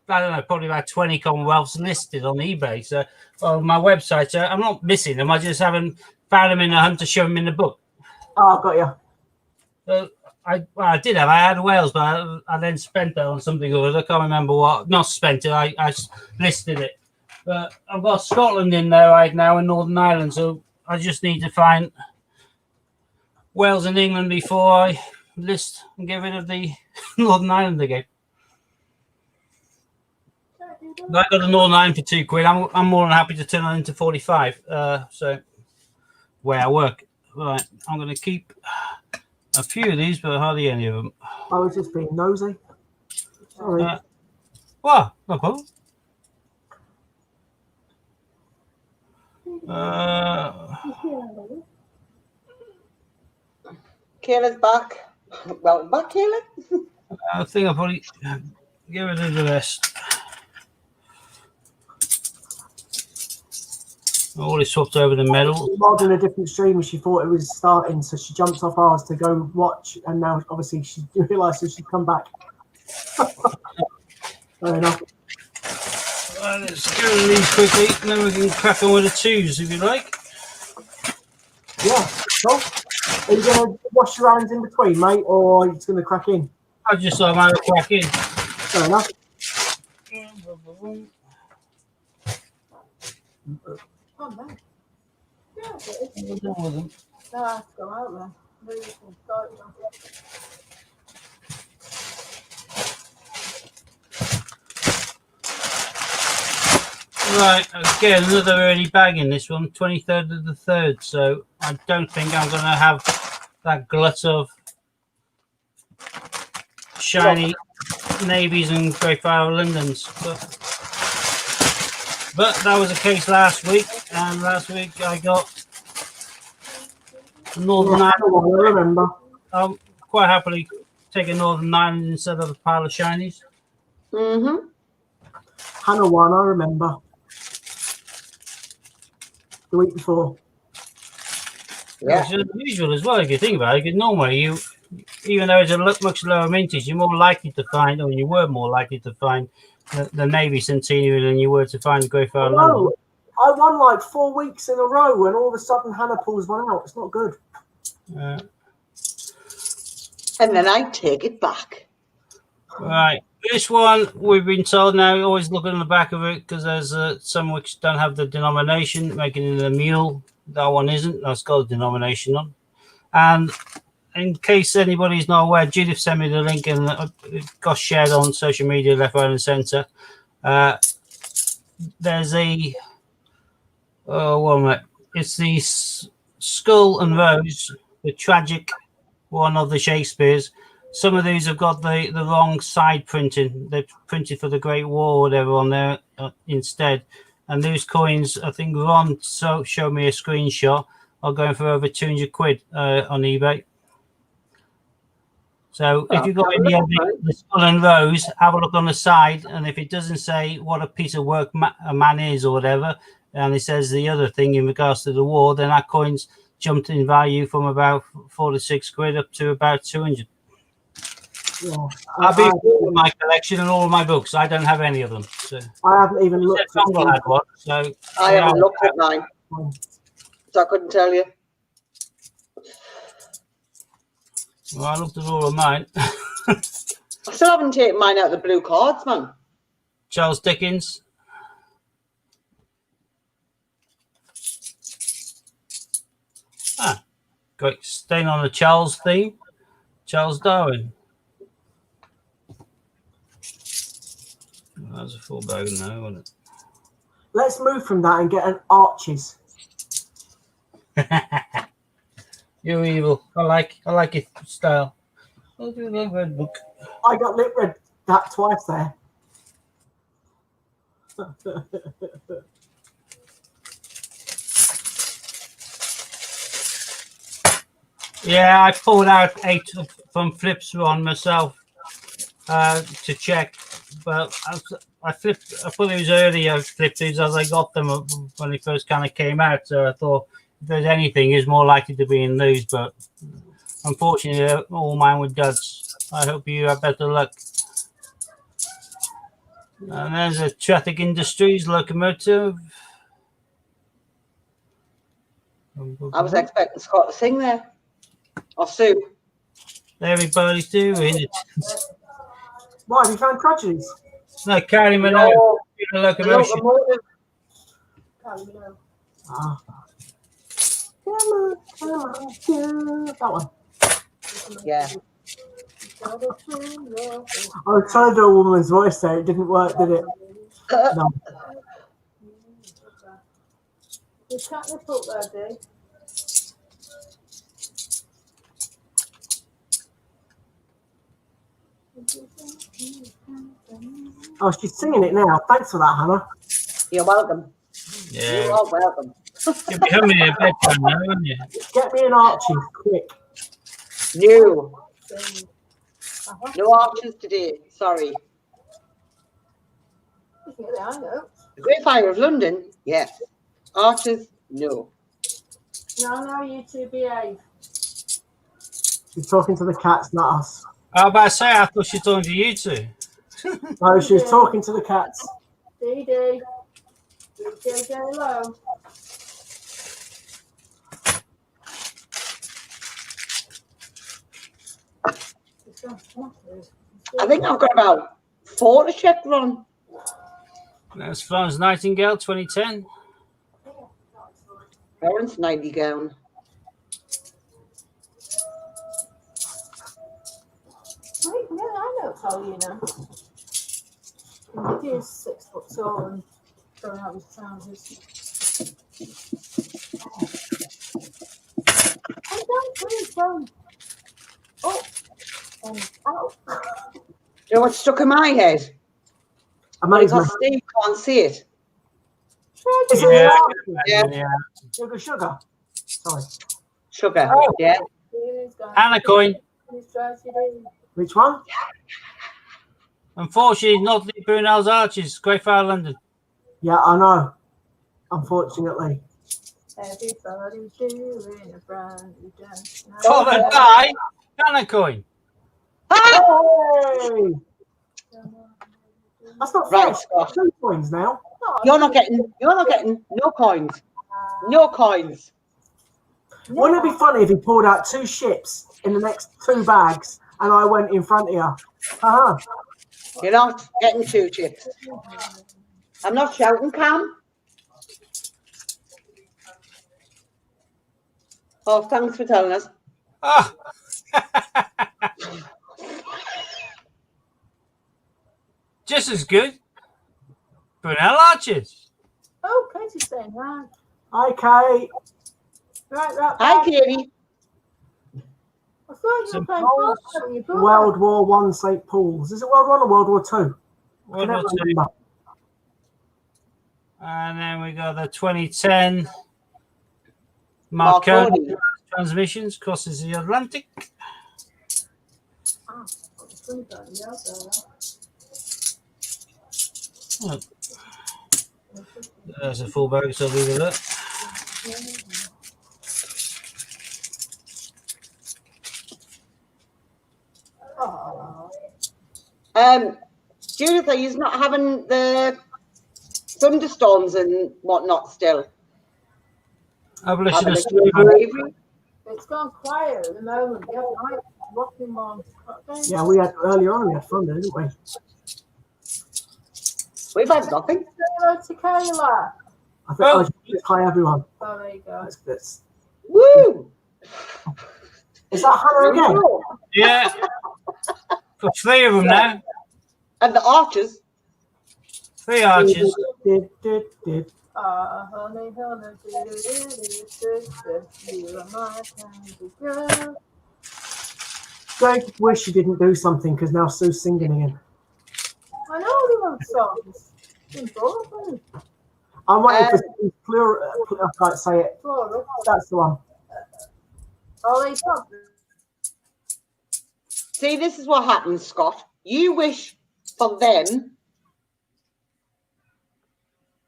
I don't know, probably about 20 Commonwealths listed on eBay. So on my website, so I'm not missing them. I just haven't found them in a hunt to show them in the book. Oh, I've got you. So I did have. I had Wales, but I then spent that on something or other. I can't remember what. Not spent it. I listed it. But I've got Scotland in there right now and Northern Ireland. So I just need to find Wales and England before I list and get rid of the Northern Ireland again. But I got a Northern Ireland for £2. I'm more than happy to turn that into 45. So where I work. Right, I'm going to keep a few of these, but hardly any of them. I was just being nosy. Sorry. Well, no problem. Kayla's back. Welcome back, Kayla. I think I'll probably get rid of the rest. I already swapped over the medal. She was in a different stream and she thought it was starting, so she jumped off ours to go watch, and now obviously she realised that she'd come back. Fair enough. Right, let's go to these quickly, and then we can crack on with the 2s if you like. Yeah, cool. Are you going to wash your hands in between, mate, or are you just going to crack in? I just thought I might crack in. Fair enough. Oh, no. Yeah, We're done with them. no, I have to go out there. Maybe we can start now. Right, again, another early bag in this one, 23rd of the 3rd. So I don't think I'm going to have that glut of shiny navies and Great Fire of Londons. But that was the case last week, and last week I got Northern I Ireland. remember. I'll quite happily take a Northern Ireland instead of a pile of shinies. Mm-hmm. Hannah won, I remember. The week before. Yeah. Which is unusual as well if you think about it, because normally even though it's a much lower mintage, you're more likely to find, or you were more likely to find the Navy Centenary than you were to find the Great Fire of London. I won like 4 weeks in a row, and all of a sudden Hannah pulls one out. It's not good. And then I take it back. Right. This one, we've been told now, always look on the back of it because there's some which don't have the denomination, making it a mule. That one isn't. That's got a denomination on. And in case anybody's not aware, Judith sent me the link and it got shared on social media left, right, and centre. There's a it's the Skull and Rose, the tragic one of the Shakespeare's. Some of these have got the wrong side printing. They're printed for the Great War or whatever on there instead. And those coins, I think Ron showed me a screenshot, are going for over 200 quid on eBay. So if you've got any of the Skull and Rose, have a look on the side. And if it doesn't say what a piece of work a man is or whatever, and it says the other thing in regards to the war, then that coin's jumped in value from about 4 to 6 quid up to about 200. Yeah. I've been through my collection and all of my books. I don't have any of them. So. I haven't even looked. Fungal had one, so I haven't looked at mine, so I couldn't tell you. Well, I looked at all of mine. I still haven't taken mine out of the blue cards, man. Charles Dickens. Great. Staying on the Charles theme. Charles Darwin. That was a full bag now, wasn't it? Let's move from that and get an Arches. You're evil. I like your style. I'll do a red book. I got lip read that twice there. Yeah, I pulled out 8 from Flips on myself to check, but I put these early. I flipped these as I got them when they first kind of came out. So I thought if there's anything, it's more likely to be in these. But unfortunately, all mine were duds. I hope you have better luck. And there's a Traffic Industries locomotive. I was expecting Scott to sing there. Or Sue. Everybody's doing it. Why have you found tragedies? No, Carrie Minogue. The locomotion. Ah. Come on, that one. Yeah. I was trying to do a woman's voice there. It didn't work, did it? No. You can't nip up there, Dave. Oh, she's singing it now. Thanks for that, Hannah. You're welcome. Yeah. You are welcome. You'll be having a bedtime now, won't you? Get me an Archie, quick. No. No options today. Sorry. Yeah, I know. The Great Fire of London, yes. Archers, no. No, you two behave. She's talking to the cats, not us. I was about to say, I thought she was talking to you two. No, she was talking to the cats. Dee. JJ low. I think I've got about 4 to check, Ron. That's Florence Nightingale, 2010. Florence Nightingale. Wait, no, I know tell you now. He is 6 foot tall and throwing out his trousers. I'm down, please, down. Oh, and out. You know what's stuck in my head? Amazing. Steve can't see it. Is it Yeah. Archie? Yeah. Sugar. Sorry. Sugar. Oh. Yeah. Anna coin. Which one? Unfortunately, not the Brunel's Arches. Great Fire London. Yeah, I know. Unfortunately. Everybody's doing a brand new dance. Followed by Anna coin. Hey! That's not Right, fair. Scott. 2 coins now. Oh, You're not getting no coins. No coins. Wouldn't it be funny if he pulled out 2 ships in the next 2 bags and I went in front of you? Uh-huh. You're not getting 2 chips. I'm not shouting, Cam. Oh, thanks for telling us. Ah. Just as good. Brunel Archers. Oh, Katie's saying right. Hi, Kate. Right. Hi, Katie. I thought you were Some playing polls. Fortnite with your brother. World War One, St. Paul's. Is it World War One or World War Two? World War II. And then we got the 2010 Marconi Marconi. transmissions crosses the Atlantic. Ah, it's funny about it, yeah, so, Oh. There's a full bag, so leave it there. Oh, Judith, are you not having the thunderstorms and whatnot still? Abolition of Abolition of slavery. slavery? it's gone quiet at the moment. The other night, rocking one. Yeah, we had earlier on. We had fun, didn't we? We've had nothing. Hello to Kayla. I think I should hi everyone. Oh, there you go. That's good. Woo! Is that Hannah again? Yeah. Got 3 of them now. And the archers. 3 archers. Did. Honey, you are my candy girl. Greg, wish you didn't do something because now Sue's singing again. I know the one songs. In Florida. I'm waiting for plural. I can't say it. Florida. That's the one. Oh, they talk. See, this is what happens, Scott. You wish for them.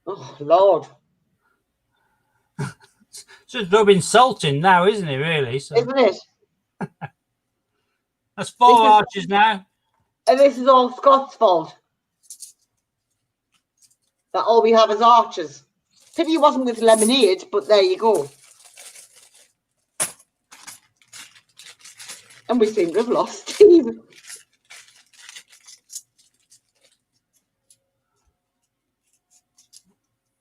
Oh, Lord. Just rubbing salt in now, isn't it, really? So Isn't it? that's 4 archers now. And this is all Scott's fault. That all we have is archers. Pity he wasn't with lemonade, but there you go. And we seem to have lost Steve.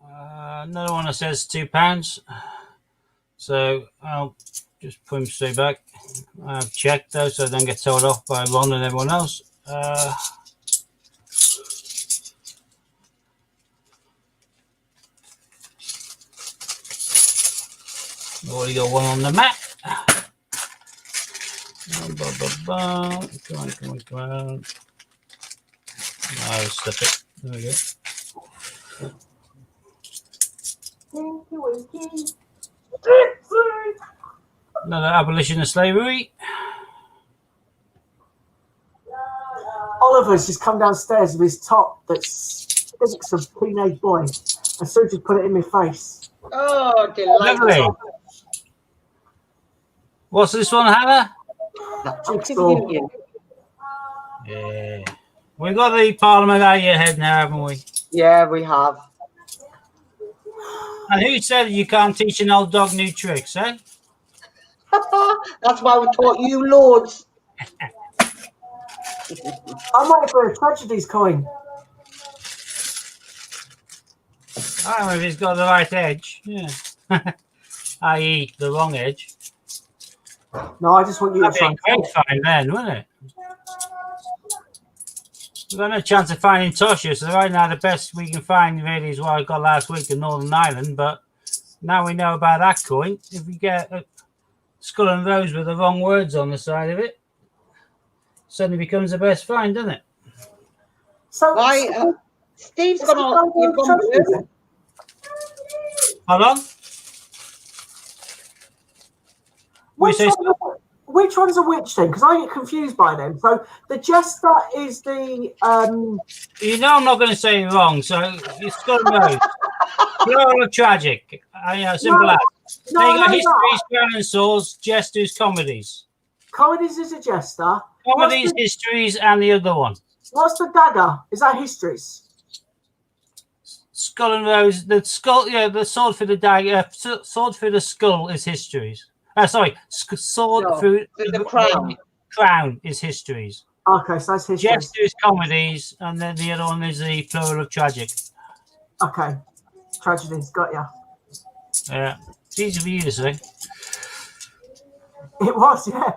Another one that says £2. So I'll just put him straight back. I've checked though, so I don't get told off by Ron and everyone else. Already got one on the map. Come on. I'll slip it. There we go. Another abolition of slavery. Oliver's just come downstairs with his top that stinks of teenage boy. And Sue just put it in my face. Oh, delightful. Lovely. What's this one, Hannah? Jigsaw. Yeah. We got the Parliament out of your head now, haven't we? Yeah, we have. Oh, Oh, And who said you can't teach an old dog new tricks, eh? That's why we taught you loads. I'm waiting for a tragedies coin. I don't know if it's got the right edge. Yeah. I.e. the wrong edge. No, I just want you to That'd be try a and great find then, wouldn't it? We've got no chance of finding Tosha, so right now the best we can find really is what I got last week in Northern Ireland, but now we know about that coin. If we get a skull and rose with the wrong words on the side of it, suddenly becomes the best find, doesn't it? So, Right, Steve's gone on. You've gone first. Hold on. Which one's a witch then? Because I get confused by them. So the jester is the You know I'm not going to say it wrong, so it's skull and rose. Plural or tragic. Simple as. no, Then you got no, histories, crown and swords, jesters, comedies. comedies is a jester. Comedies, histories, and the other one. What's the dagger? Is that histories? Skull and Rose, the skull, yeah, the sword through the dagger, sword through the skull is histories. Sorry, sword No, through the crown. crown is histories. Okay, so that's history. Jester is comedies, and then the other one is the plural of tragic. Okay, tragedies. Got ya. Yeah, it's easy for you to say. It was, yeah.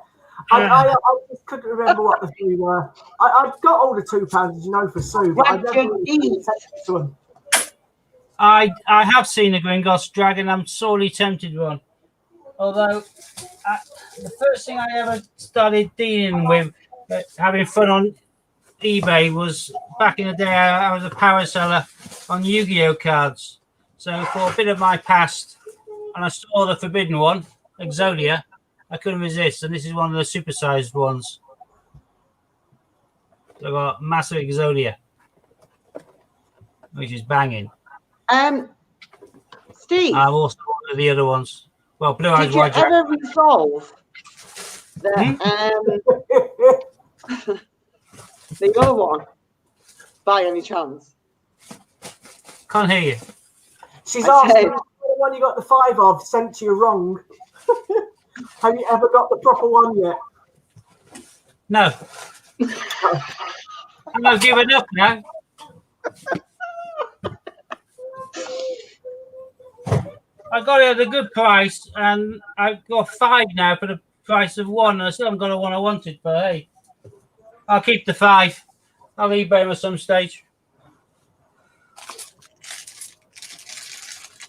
I just couldn't remember what the three were. I got all the £2, as you know, for Sue, but I Right, never your really deeds. paid attention to them. I have seen a Gringotts dragon. I'm sorely tempted one. Although the first thing I ever started dealing with, having fun on eBay, was back in the day. I was a power seller on Yu-Gi-Oh cards. So for a bit of my past, and I saw the forbidden one, Exodia, I couldn't resist. And this is one of the supersized ones. So I got massive Exodia, which is banging. Steve, I've also ordered the other ones. Well, Blue Eyes did you White Dragon. ever resolve the the other one by any chance? Can't hear you. She's I asked said- the one you got the 5 of sent to you wrong. Have you ever got the proper one yet? No. I've given up now. I got it at a good price, and I've got 5 now for the price of 1. I still haven't got the one I wanted, but hey, I'll keep the 5. I'll eBay them at some stage.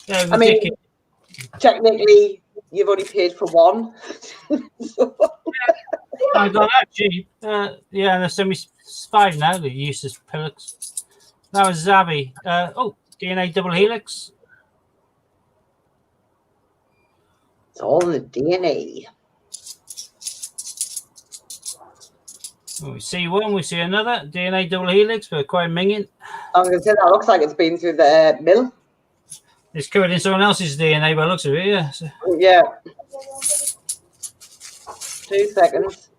Yeah, I mean, ridiculous. technically, you've only paid for one. I got that cheap. Yeah, and they sent me 5 now, the useless pillocks. That was Zabi. DNA double helix. It's all in the DNA. We see one, we see another. DNA double helix for quite minging. I was going to say that looks like it's been through the mill. It's covered in someone else's DNA by the looks of it, yeah. So, Yeah. 2 seconds.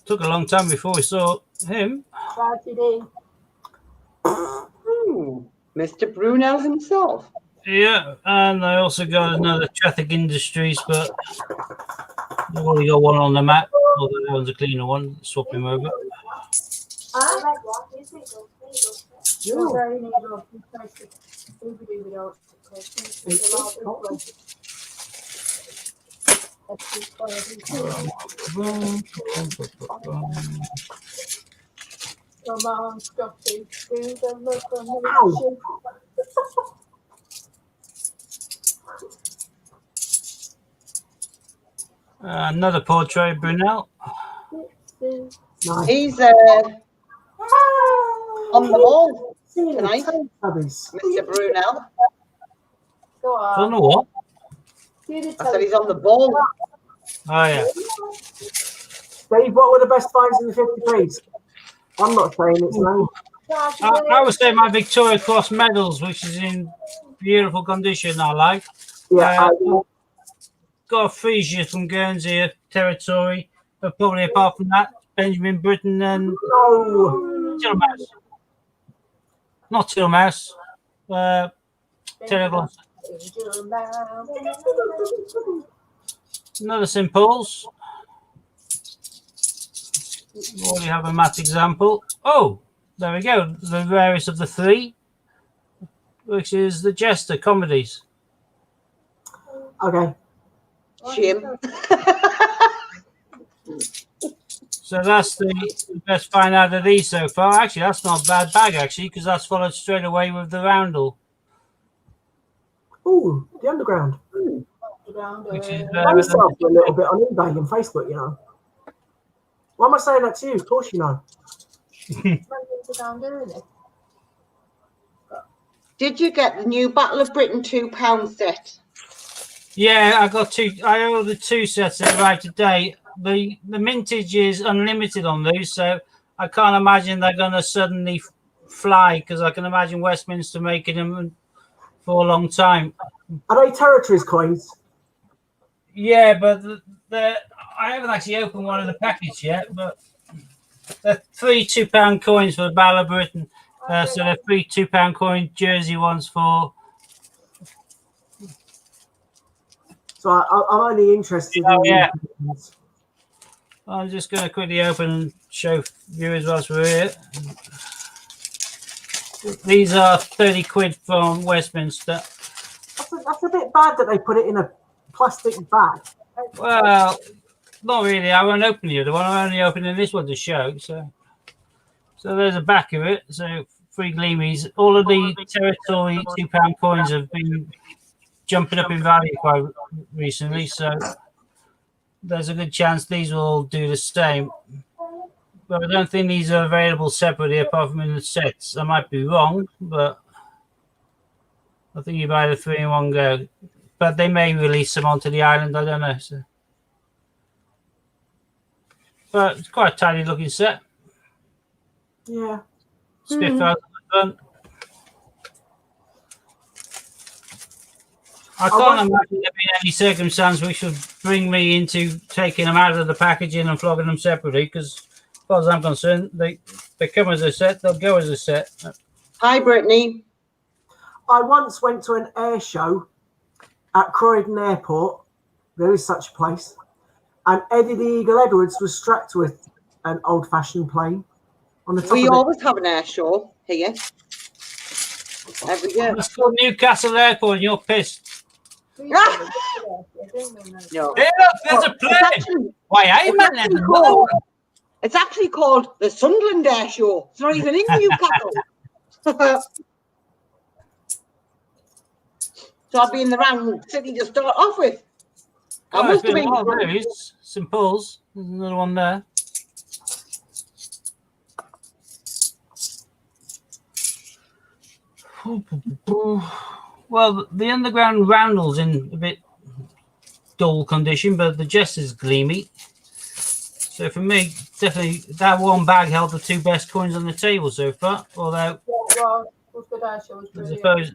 Took a long time before we saw him. Tragedy. Mr. Brunel himself. Yeah, and I also got another Traffic Industries, but I've only got one on the map. Although that one's a cleaner one. Swap him over. Come on, Scotty, do the look Ow. Another portrait, Brunel. Nice. He's on the ball tonight, Subbies. Mr. Brunel. Go I don't on. know what. Do the I said he's on the ball. Oh, yeah. Dave, what were the best finds in the 50p? I'm not saying its name. I would say my Victoria Cross medals, which is in beautiful condition, I like. Yeah, Got a Frisia from Guernsey territory, but probably apart from that, Benjamin Britten and no. Tillmouse. Not Tillmouse. Terrible. Another St. Paul's. We already have a matte example. Oh, there we go. The rarest of the 3, which is the Jester comedies. Okay. Shame. So that's the best find out of these so far. Actually, that's not a bad bag, actually, because that's followed straight away with the Roundel, Ooh, the underground. which is I sell for a little bit on eBay and Facebook, you know. Why am I saying that to you? Of course you know. Did you get the new Battle of Britain £2 set? Yeah, I got 2. I ordered 2 sets that arrived today. The mintage is unlimited on these, so I can't imagine they're going to suddenly fly, because I can imagine Westminster making them for a long time. Are they territories coins? Yeah, but I haven't actually opened one of the packets yet, but they're 3 £2 coins for the Battle of Britain. So they're 3 £2 coin jersey ones for. So I'm only interested Oh, in. yeah. I'm just going to quickly open and show viewers whilst we're here. These are 30 quid from Westminster. That's a bit bad that they put it in a plastic bag. Well, not really. I won't open the other one. I'm only opening this one to show. So there's a back of it. So 3 Gleamies. All of the territory £2 coins have been jumping up in value quite recently. So there's a good chance these will all do the same. But I don't think these are available separately apart from in the sets. I might be wrong, but I think you buy the 3 in one go. But they may release them onto the island. I don't know. So. But it's quite a tidy looking set. Yeah. Spitfires on the front. I can't imagine there being any circumstance which would bring me into taking them out of the packaging and flogging them separately, because as far as I'm concerned, they come as a set, they'll go as a set. Hi, Brittany. I once went to an air show at Croydon Airport. There is such a place. And Eddie the Eagle Edwards was strapped with an old-fashioned plane on the top We of it. always have an air show here. Every year. It's called Newcastle Airport and you're pissed. No. Hey, look, there's a plane! Why, hey, man, there's another one. It's actually called the Sunderland Air Show. It's not even in Newcastle. So I'll be in the round city to start off with. I Oh, must there's have been a lot of been. those. St Paul's. There's another one there. Well, the underground roundel's in a bit dull condition, but the Jester's gleamy. So for me, definitely that one bag held the 2 best coins on the table so far. Although Well, was good air show. Was I brilliant. suppose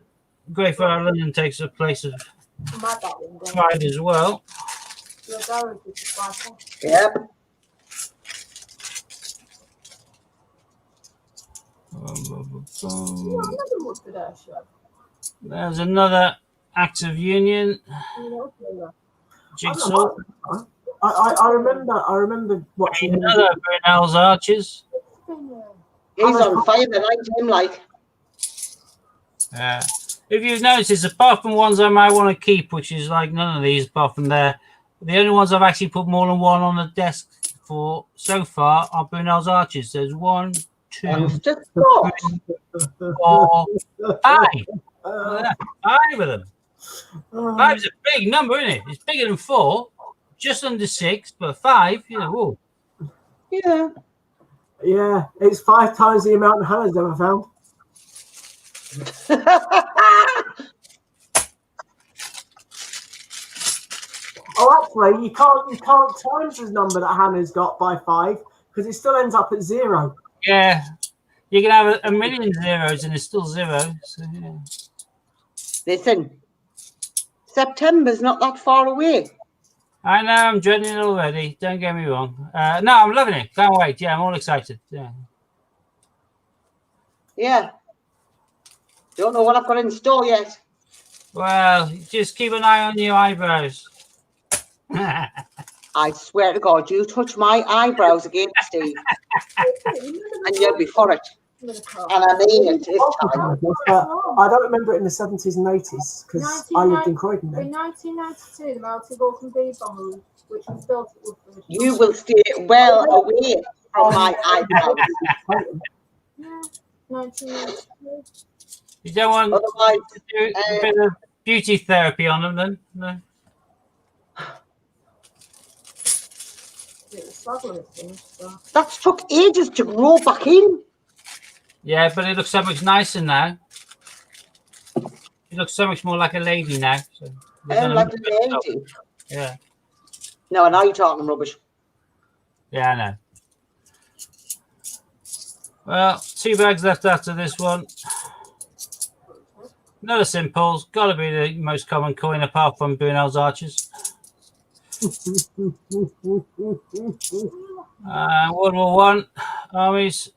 Great Fire London takes a place of Mad that one, girl. pride as well. Your garage is just like that. Yep. Yeah, another was good air show. There's another Acts of Union You know, yeah. jigsaw. I remember watching Another Brunel's Archers. He's on fire tonight, him like. If you've noticed, apart from ones I might want to keep, which is like none of these apart from there, the only ones I've actually put more than one on the desk for so far are Brunel's Archers. There's 1, 2, Just thought. 3, 4, 5. 5 of them. 5's a big number, isn't it? It's bigger than 4, just under 6, but 5, you know, whoa. Yeah. Yeah, it's 5 times the amount Hannah's ever found. Oh, actually, you can't times the number that Hannah's got by 5 because it still ends up at 0. Yeah, you can have a million zeros and it's still 0. So, yeah. Listen, September's not that far away. I know, I'm dreading it already. Don't get me wrong. No, I'm loving it. Can't wait. Yeah, I'm all excited. Yeah. Yeah. Don't know what I've got in store yet. Well, just keep an eye on your eyebrows. I swear to God, you touch my eyebrows again, Steve, and you'll be for it. And I mean it this time. I don't remember it in the 70s and 80s because I lived in Croydon In then. 1992, the Melting Golden Bee bomber, which was built at Woodbridge. You will stay well away from my eyebrows. Yeah, 1992. You don't want Otherwise, to do a bit of beauty therapy on them then? No. It was struggling to finish, so. that took ages to grow back in. Yeah, but it looks so much nicer now. It looks so much more like a lady now. So Like a lady. Yeah. No, now you're talking rubbish. Yeah, I know. Well, 2 bags left after this one. Another simples. Got to be the most common coin apart from Brunel's Archers. World War One armies.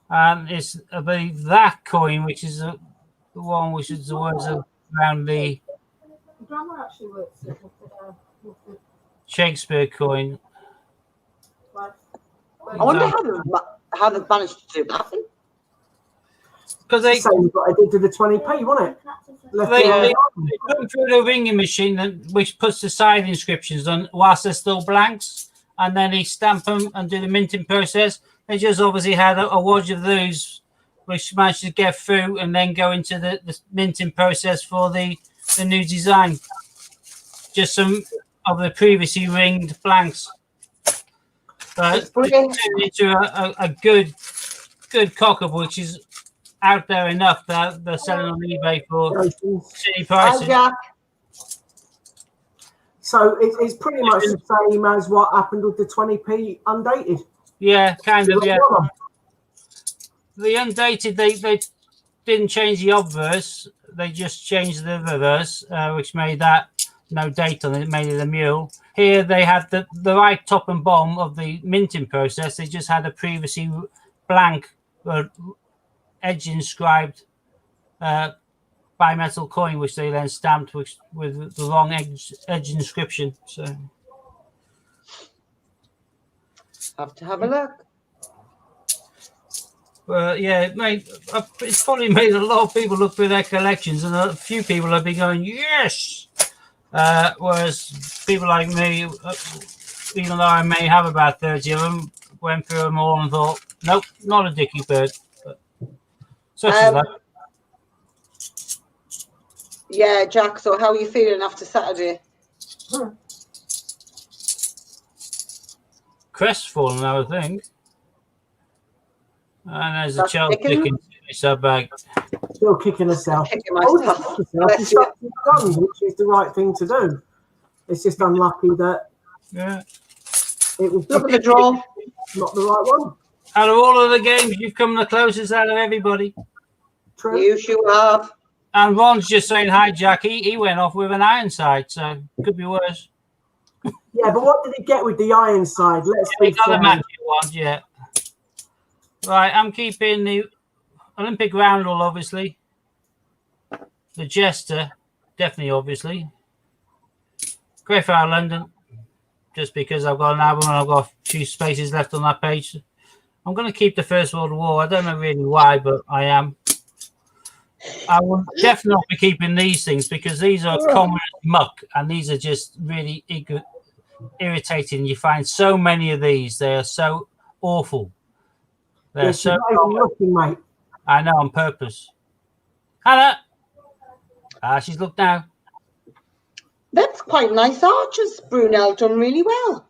And it's, I believe, that coin, which is the one which is the ones around the Grandma actually works with the Shakespeare coin. like, I wonder how they've managed to do that. Because they Same as what I did to the 20p, wasn't it? Left They, it they, on. they put them through the ringing machine, which puts the side inscriptions on whilst they're still blanks, and then they stamp them and do the minting process. They just obviously had a wodge of those, which managed to get through and then go into the minting process for the new design. Just some of the previously ringed blanks. But It's brilliant. it turned into a good cock-up, which is out there enough that they're selling on eBay for silly Hi, prices. Jack. So it's pretty much the same as what happened with the 20p undated. Yeah, kind of. Yeah, the undated they didn't change the obverse; they just changed the reverse, which made that no date on it. It made it a mule. Here they had the right top and bottom of the minting process. They just had a previously blank, edge inscribed bimetal coin, which they then stamped with the wrong edge inscription. So Have to have a look. yeah, it's probably made a lot of people look through their collections, and a few people have been going, yes. Whereas people like me, even though I may have about 30 of them, went through them all and thought, nope, not a dicky bird. But such as that. Yeah, Jack. So how are you feeling after Saturday? Crestfallen, I would think. And there's a That's child chicken. kicking sub bag. Still kicking herself. Kicking Oh, myself. she's Bless you. done, which is the right thing to do. It's just unlucky that Yeah. it was Look at the draw. not the right one. Out of all of the games, you've come the closest out of everybody. True. You have. And Ron's just saying hi, Jack. He went off with an Ironside, so could be worse. Yeah, but what did he get with the iron side? Let's He be got the fair. match he wants, yeah. Right, I'm keeping the Olympic Roundel, obviously. The Jester, definitely, obviously. Greyfriar London, just because I've got an album and I've got a few spaces left on that page. I'm going to keep the First World War. I don't know really why, but I am. I will definitely not be keeping these things because these are common as muck, and these are just really irritating. You find so many of these; they are so awful. They're Yeah, she's so. not even looking, mate. I know on purpose. Hannah, she's looked now. That's quite nice archers. Brunel done really well.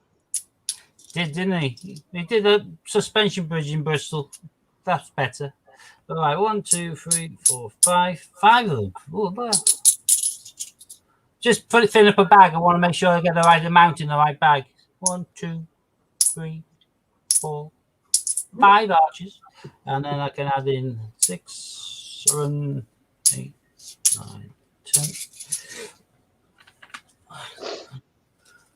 Didn't he? He did a suspension bridge in Bristol. That's better. All right, 1, 2, 3, 4, 5. 5 of them. Oh, wow. Just put it in up a bag. I want to make sure I get the right amount in the right bag. 1, 2, 3, 4, 5 arches. And then I can add in 6, 7, 8, 9, 10.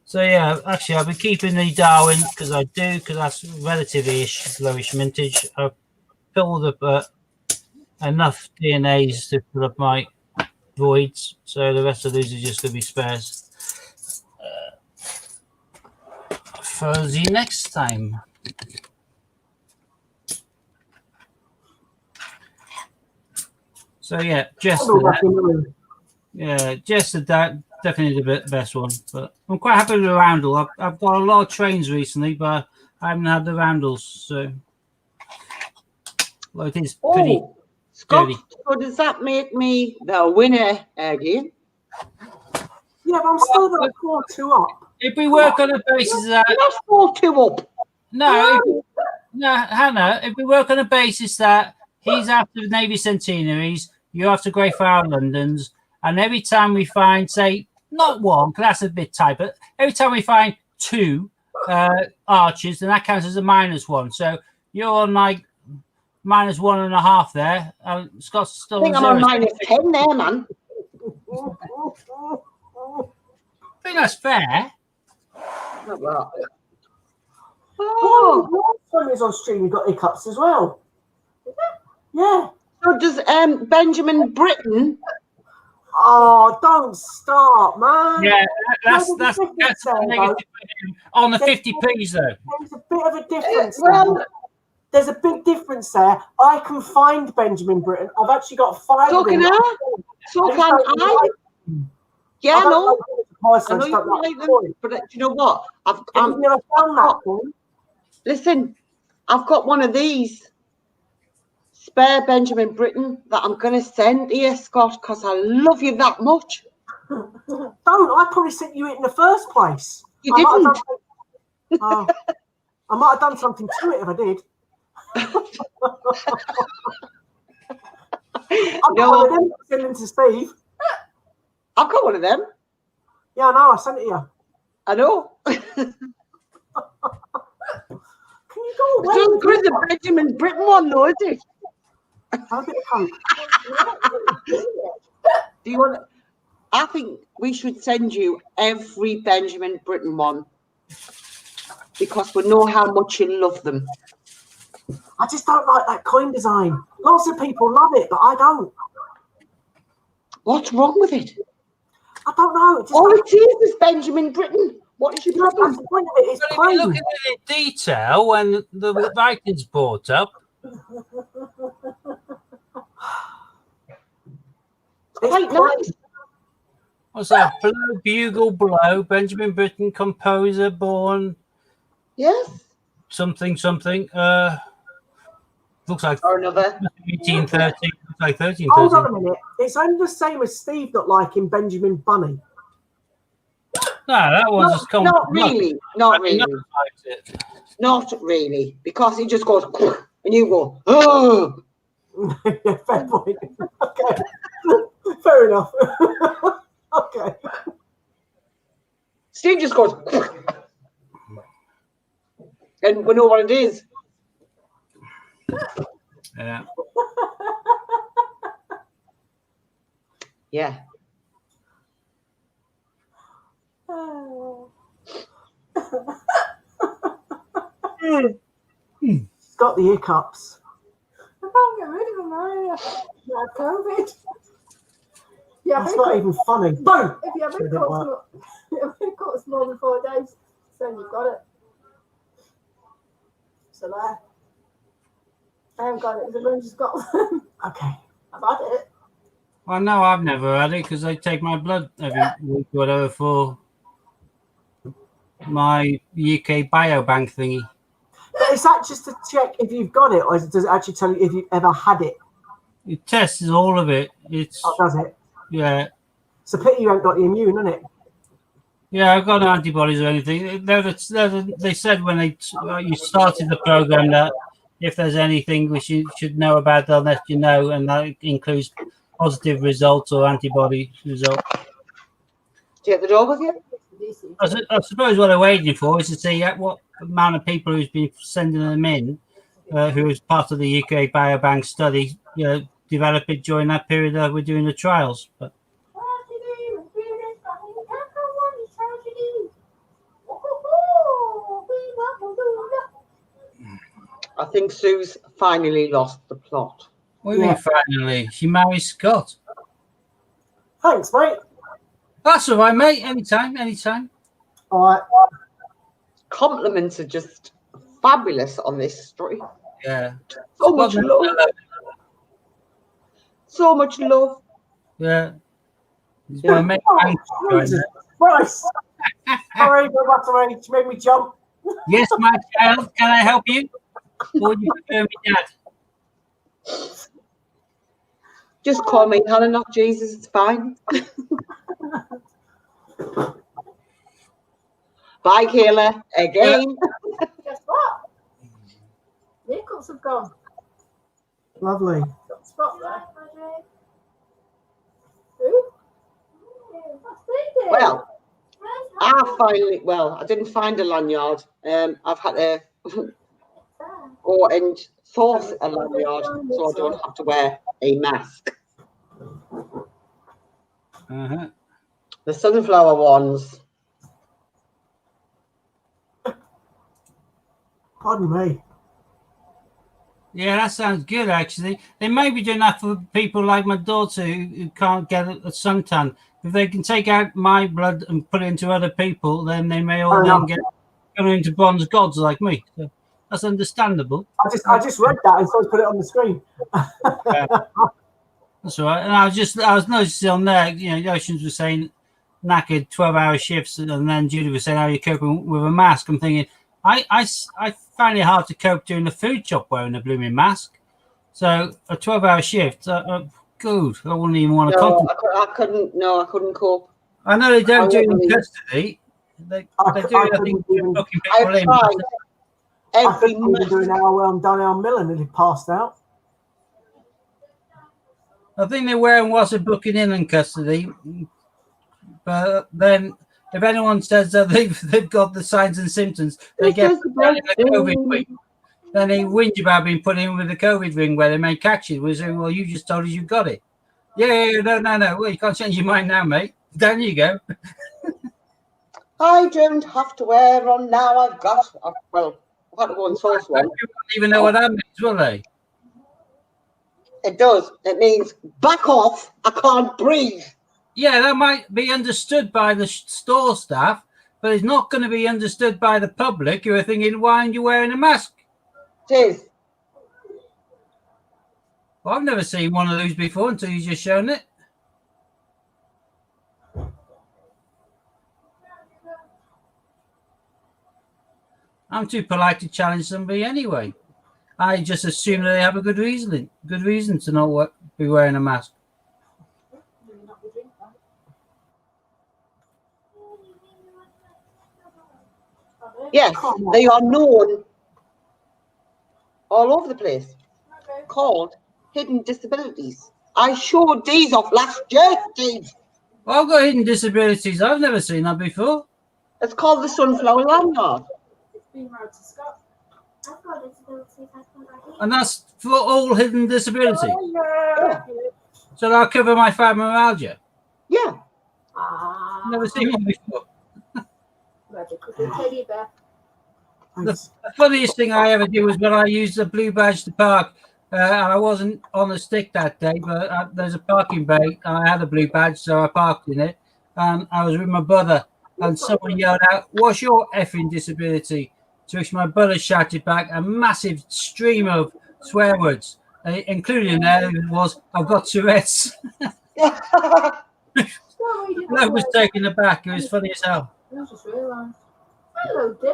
So yeah, actually I'll be keeping the Darwin because that's relatively lowish mintage. I've filled up enough DNAs to fill up my voids, so the rest of these are just going to be spares for the next time. So yeah, Jester, definitely the best one. But I'm quite happy with the Roundel. I've got a lot of trains recently, but I haven't had the Roundels, so well, it is pretty. Oh, Scott, dirty. so does that make me the winner again? Yeah, but I'm still got 4-2 up. If we work on the basis that That's 4-2 up. no, Hannah, if we work on the basis that he's after the Navy Centenaries, you're after Greyfriar Londons, and every time we find, say, not one, because that's a bit tight, but every time we find 2 archers, then that counts as a -1. So You're on like -1.5 there. Scott's still I think I'm on -10 there, man. I think that's fair. Not that. Oh, Oh, when he was on stream, he got hiccups as well. Yeah. so does Benjamin Britten? Oh, don't start, man. Yeah, that's No, there's a difference there, a negative for him. On the 50p's though. There's a bit of a difference. Well, there. There's a big difference there. I can find Benjamin Britten. I've actually got 5 so of them. can I. So I can just don't I. like Yeah, I don't no. like them as a person, I know I you don't don't like like them, the but do you know what? You've never found that one. Listen, I've got one of these spare Benjamin Britten that I'm going to send to you, Scott, because I love you that much. Don't. I probably sent you it in the first place. You I might have didn't. done- I might have done something to it if I did. I've got one of them sending to Steve. I've got one of them. Yeah, I know. I sent it to you. I know. Can you go away? It's not good as the Benjamin Britten one, though, is it? Have a bit of coke. Do you want? I think we should send you every Benjamin Britten one because we know how much you love them. I just don't like that coin design. Lots of people love it, but I don't. What's wrong with it? I don't know. It just All it is Benjamin Britten. What is your that's problem? the point of it. It's But if you look plain. at it in detail, when the Vikings brought up, It's Quite plain. nice. what's that? Blow, bugle, blow. Benjamin Britten, composer, born Yes. something. Looks like Or another. 1813. Looks like Hold on 1313. a minute. It's only the same as Steve not liking Benjamin Bunny. No, that one's just come. Not really. Not really. It. Oh. Not really. Because he just goes and you go, oh. Yeah, fair point. Okay. Fair enough. Okay. Steve just goes and we know what it is. Yeah. Yeah. Got the hiccups. I can't get rid of them, are you? Like COVID. Yeah, That's not even funny. Boom! if you have It didn't work. hiccups more than 4 days, then you've got it. So there. I haven't got it. The just got them. Okay. I've had it. Well, no, I've never had it because I take my blood every week or whatever for my UK biobank thingy. But is that just to check if you've got it, or does it actually tell you if you've ever had it? It tests all of it. It's Oh, does it? yeah. It's a pity you haven't got the immune, isn't it? Yeah, I've got no antibodies or anything. They said when you started the program that if there's anything we should know about, they'll let you know, and that includes positive results or antibody results. Do you have the dog with you? I suppose what they're waiting for is to see what amount of people who's been sending them in, who is part of the UK Biobank study, develop it during that period that we're doing the trials. But I think Sue's finally lost the plot. what do you mean finally? She married Scott. Thanks, mate. That's all right, mate. Anytime. All right. Compliments are just fabulous on this story. Yeah. So much love. So much love. Yeah. Oh, Mate, Jesus Christ. Sorry, go back to me. She made me jump. yes, my child. Can I help you? Or do you prefer me, Dad? Just call me Helen, not Jesus. It's fine. Bye, Kayla. Again. Guess what? Nichols have gone. Lovely. Got a spot there. Who? Well, I didn't find a lanyard. I've had to and source a lanyard so I don't have to wear a mask. Uh-huh. The sunflower ones. Pardon me. Yeah, that sounds good, actually. They may be doing that for people like my daughter who can't get a suntan. If they can take out my blood and put it into other people, then they may all then get going into bronze gods like me. So that's understandable. I just read that and so I put it on the screen. That's all right. And I was noticing on there, Oceans was saying knackered 12-hour shifts, and then Judy was saying how you're coping with a mask. I'm thinking, I find it hard to cope during the food shop wearing a blooming mask. So a 12-hour shift, good. I wouldn't even want to contemplate. I couldn't cope. I know they don't do it in custody. They do, I think, booking people in. I think we were doing how Donnell Millen had passed out. I think they're wearing whilst they're booking in custody. But then, if anyone says that they've got the signs and symptoms, they get put in a COVID ring. Then they whinge about being put in with the COVID ring where they may catch you. We say, well, you just told us you got it. Yeah, no. Well, you can't change your mind now, mate. Down you go. I don't have to wear on now. I've had to go and source one. People don't even know what that means, will they? It does. It means back off. I can't breathe. Yeah, that might be understood by the store staff, but it's not going to be understood by the public who are thinking, why aren't you wearing a mask? It is. Well, I've never seen one of those before until you've just shown it. I'm too polite to challenge somebody anyway. I just assume that they have a good reason to not be wearing a mask. Yes, they are known all over the place, called hidden disabilities. I showed these off last year, Steve. Well, I've got hidden disabilities. I've never seen that before. It's called the sunflower lanyard. And that's for all hidden disability. Yeah. So that'll cover my fibromyalgia. Yeah. Never seen one before. Teddy bear. The funniest thing I ever did was when I used the blue badge to park. And I wasn't on the stick that day, but there's a parking bay, and I had a blue badge, so I parked in it. And I was with my brother, and someone yelled out, "What's your effing disability?" To which my brother shouted back a massive stream of swear words, including there was, "I've got Tourette's." I was taken aback. It was funny as hell. I just realised. Hello, Dave.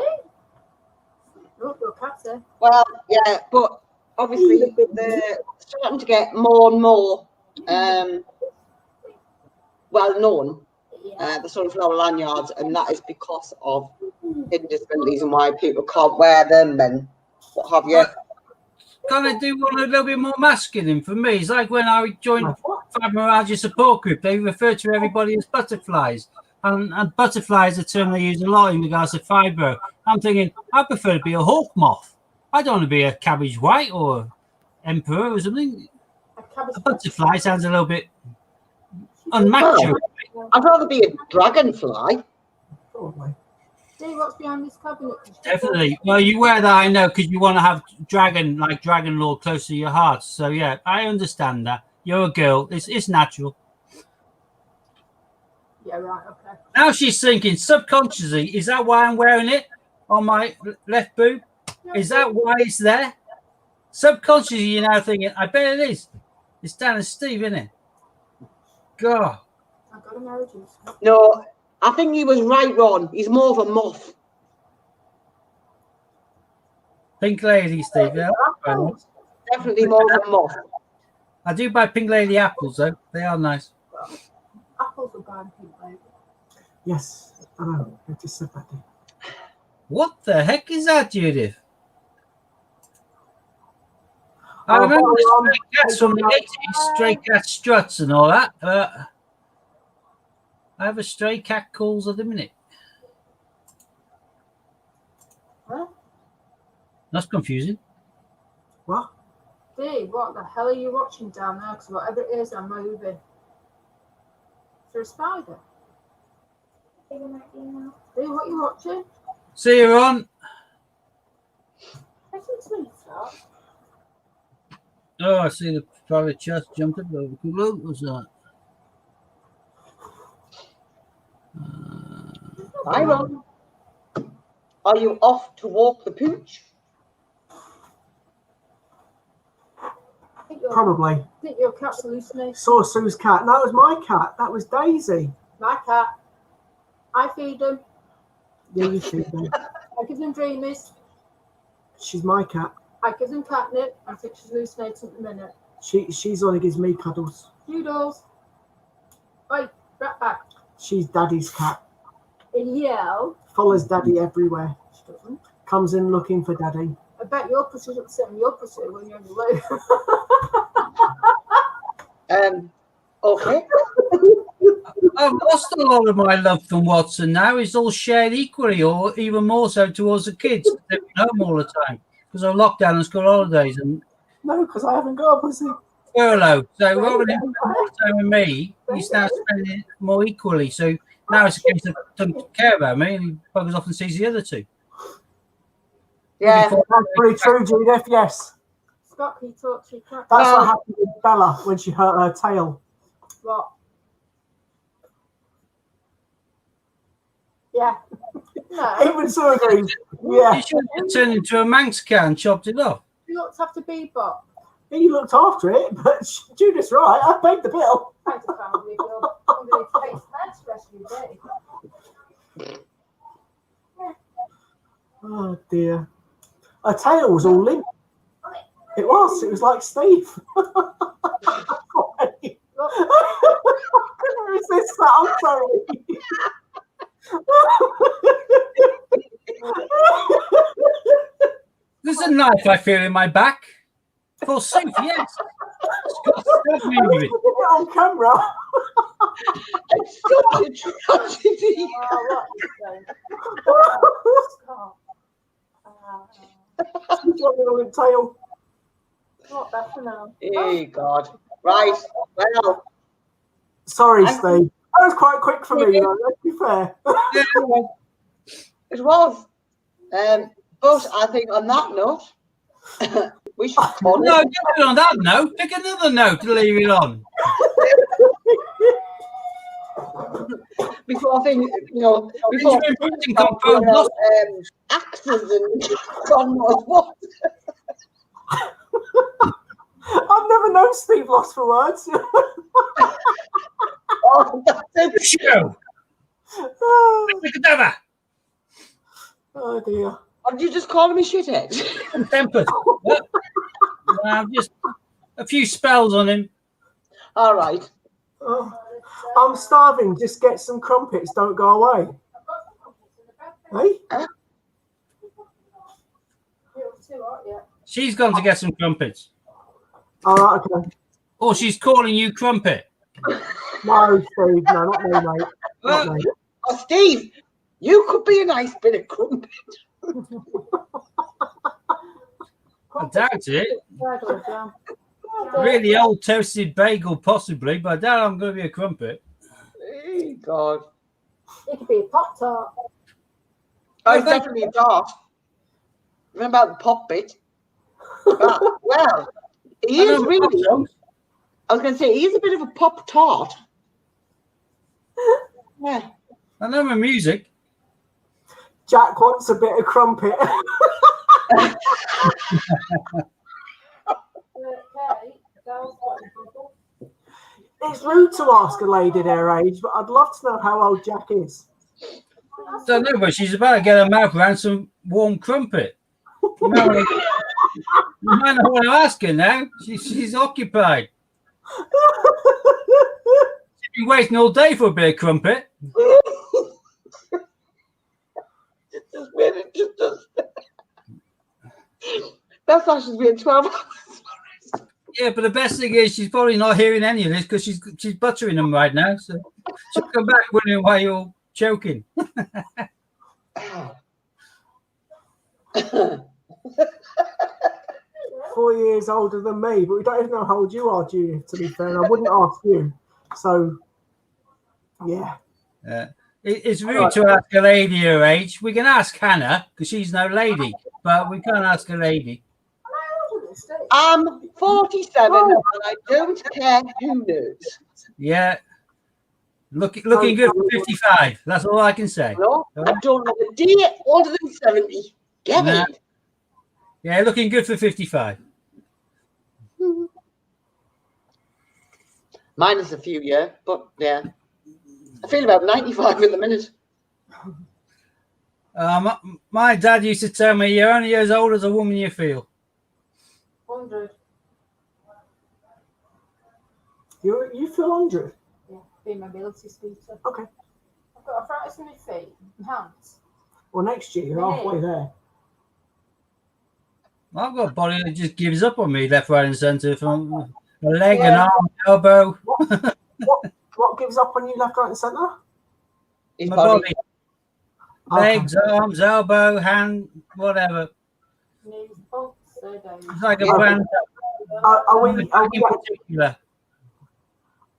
Look, your cat's there. Well, yeah, but obviously they're starting to get more and more well known, the sunflower lanyards, and that is because of hidden disabilities and why people can't wear them and what have you. Can I do one a little bit more masculine for me? It's like when I joined Fibromyalgia Support Group, they refer to everybody as butterflies. And butterfly is a term they use a lot in regards to fibro. I'm thinking, I prefer to be a hawk moth. I don't want to be a cabbage white or emperor or something. A butterfly sounds a little bit unmature. I'd rather be a dragonfly. Probably. See what's behind this cabinet? Definitely. Well, you wear that, I know, because you want to have Dragon Lord close to your heart. So, yeah, I understand that. You're a girl. It's natural. Yeah, right, okay. Now she's thinking subconsciously, is that why I'm wearing it on my left boob? Is that why it's there? Subconsciously, you're now thinking, I bet it is. It's Dan and Steve, isn't it? God. I've got a marriage. No, I think he was right, Ron. He's more of a moth. Pink Lady, Steve. Yeah, Definitely more of a moth. I do buy Pink Lady apples, though. They are nice. Apples are bad, pink lady. Yes, I know. I just said that. What the heck is that, Judith? I remember the Stray Cats from the 80s, Stray Cat Struts and all that. I have a Stray Cat calls at the minute. Huh? That's confusing. What? Dee, what the hell are you watching down there? Because whatever it is, I'm moving. Is there a spider? Dee, what are you watching? See you on. Oh, I see the private chest jumped up over. What was that? Byron, are you off to walk the pooch? Probably. I think your cat's hallucinating. Saw Sue's cat. No, that was my cat. That was Daisy. My cat. I feed him. Yeah, you feed them. I give them dreamies. She's my cat. I give them catnip. I think she's hallucinating at the minute. She's only gives me cuddles. Doodles. Oi, rat back. She's Daddy's cat. Yell. Follows Daddy everywhere. She doesn't. Comes in looking for Daddy. I bet your pussy's upsetting your pussy when you're in the loo. Okay. I've lost a lot of my love from Watson now. It's all shared equally, or even more so towards the kids. They're home all the time because of lockdown and school holidays and No, because I haven't got a pussy. furlough. So rather than spending more time with me, he's now spending it more equally. So now it's a case of doesn't care about me, and he buggers off and sees the other two. Yeah. That's pretty true, Judith. Yes. Scott, can you talk to your cat? That's what happened with Bella when she hurt her tail. What? Yeah. No. Even Sue agrees. Yeah. He should have turned into a Manx cat and chopped it off. You looked after Bebop. He looked after it, but Judith's right. I paid the bill. Thanks for family. You're under the face mask the rest of your day. Oh dear. Her tail was all limp. It was. It was like Steve. I couldn't resist that. I'm sorry. There's a knife I feel in my back. For safe, yes. Scott, stop moving. Look at it on camera. It's such a tragedy. Oh, what is that? She's got a little tail. Not better now. Hey, God. Right. Well, Sorry, Steve. That was quite quick for me, though. Let's be fair. it was. But I think on that note, we should call No, it. don't do it on that note. Pick another note to leave it on. Before things, before Benjamin Button composed lots axes and God knows what. I've never known Steve lost for words. Oh, that's it. show. Oh dear. Or did you just call me shithead? Tempered. What? Just a few spells on him. All right. Oh, I'm starving. Just get some crumpets. Don't go away. Hey? She's gone to get some crumpets. All right, okay. Or she's calling you crumpet. No, Steve. No, not me, mate. Not Well, me. Oh, Steve, you could be a nice bit of crumpet. I doubt it. Really old toasted bagel, possibly, but I doubt I'm going to be a crumpet. Hey, God. It could be a pop tart. Oh, it's definitely a tart. Remember about the pop bit? But, well, he I is know really. pop songs. I was going to say he's a bit of a pop tart. Yeah. I know my music. Jack wants a bit of crumpet. It's rude to ask a lady their age, but I'd love to know how old Jack is. Don't know, but she's about to get her mouth around some warm crumpet. You might know what I'm asking now. She's occupied. She's been waiting all day for a bit of crumpet. That's how she's been 12 hours. Yeah, but the best thing is she's probably not hearing any of this because she's buttering them right now. So she'll come back wondering why you're choking. 4 years older than me, but we don't even know how old you are, Judith, to be fair. And I wouldn't ask you. So, yeah. It's rude to ask a lady her age. We can ask Hannah because she's no lady, but we can't ask a lady. I'm 47 and I don't care who knows. Yeah. Looking good for 55. That's all I can say. No, I don't know a day older than 70. Get Nah. it? Yeah, looking good for 55. Minus a few, yeah, but yeah. I feel about 95 at the minute. My dad used to tell me, you're only as old as a woman you feel. 100. You feel 100? Yeah, being mobility scooter. Okay. I've got arthritis in my feet and hands. Well, next year, you're halfway there. I've got a body that just gives up on me left, right, and centre from a leg, an arm, elbow. What gives up on you left, right, and centre? His My body. body. Legs, arms, elbow, hand, whatever. Knees, bumps, so days. It's like a band. Are we in particular.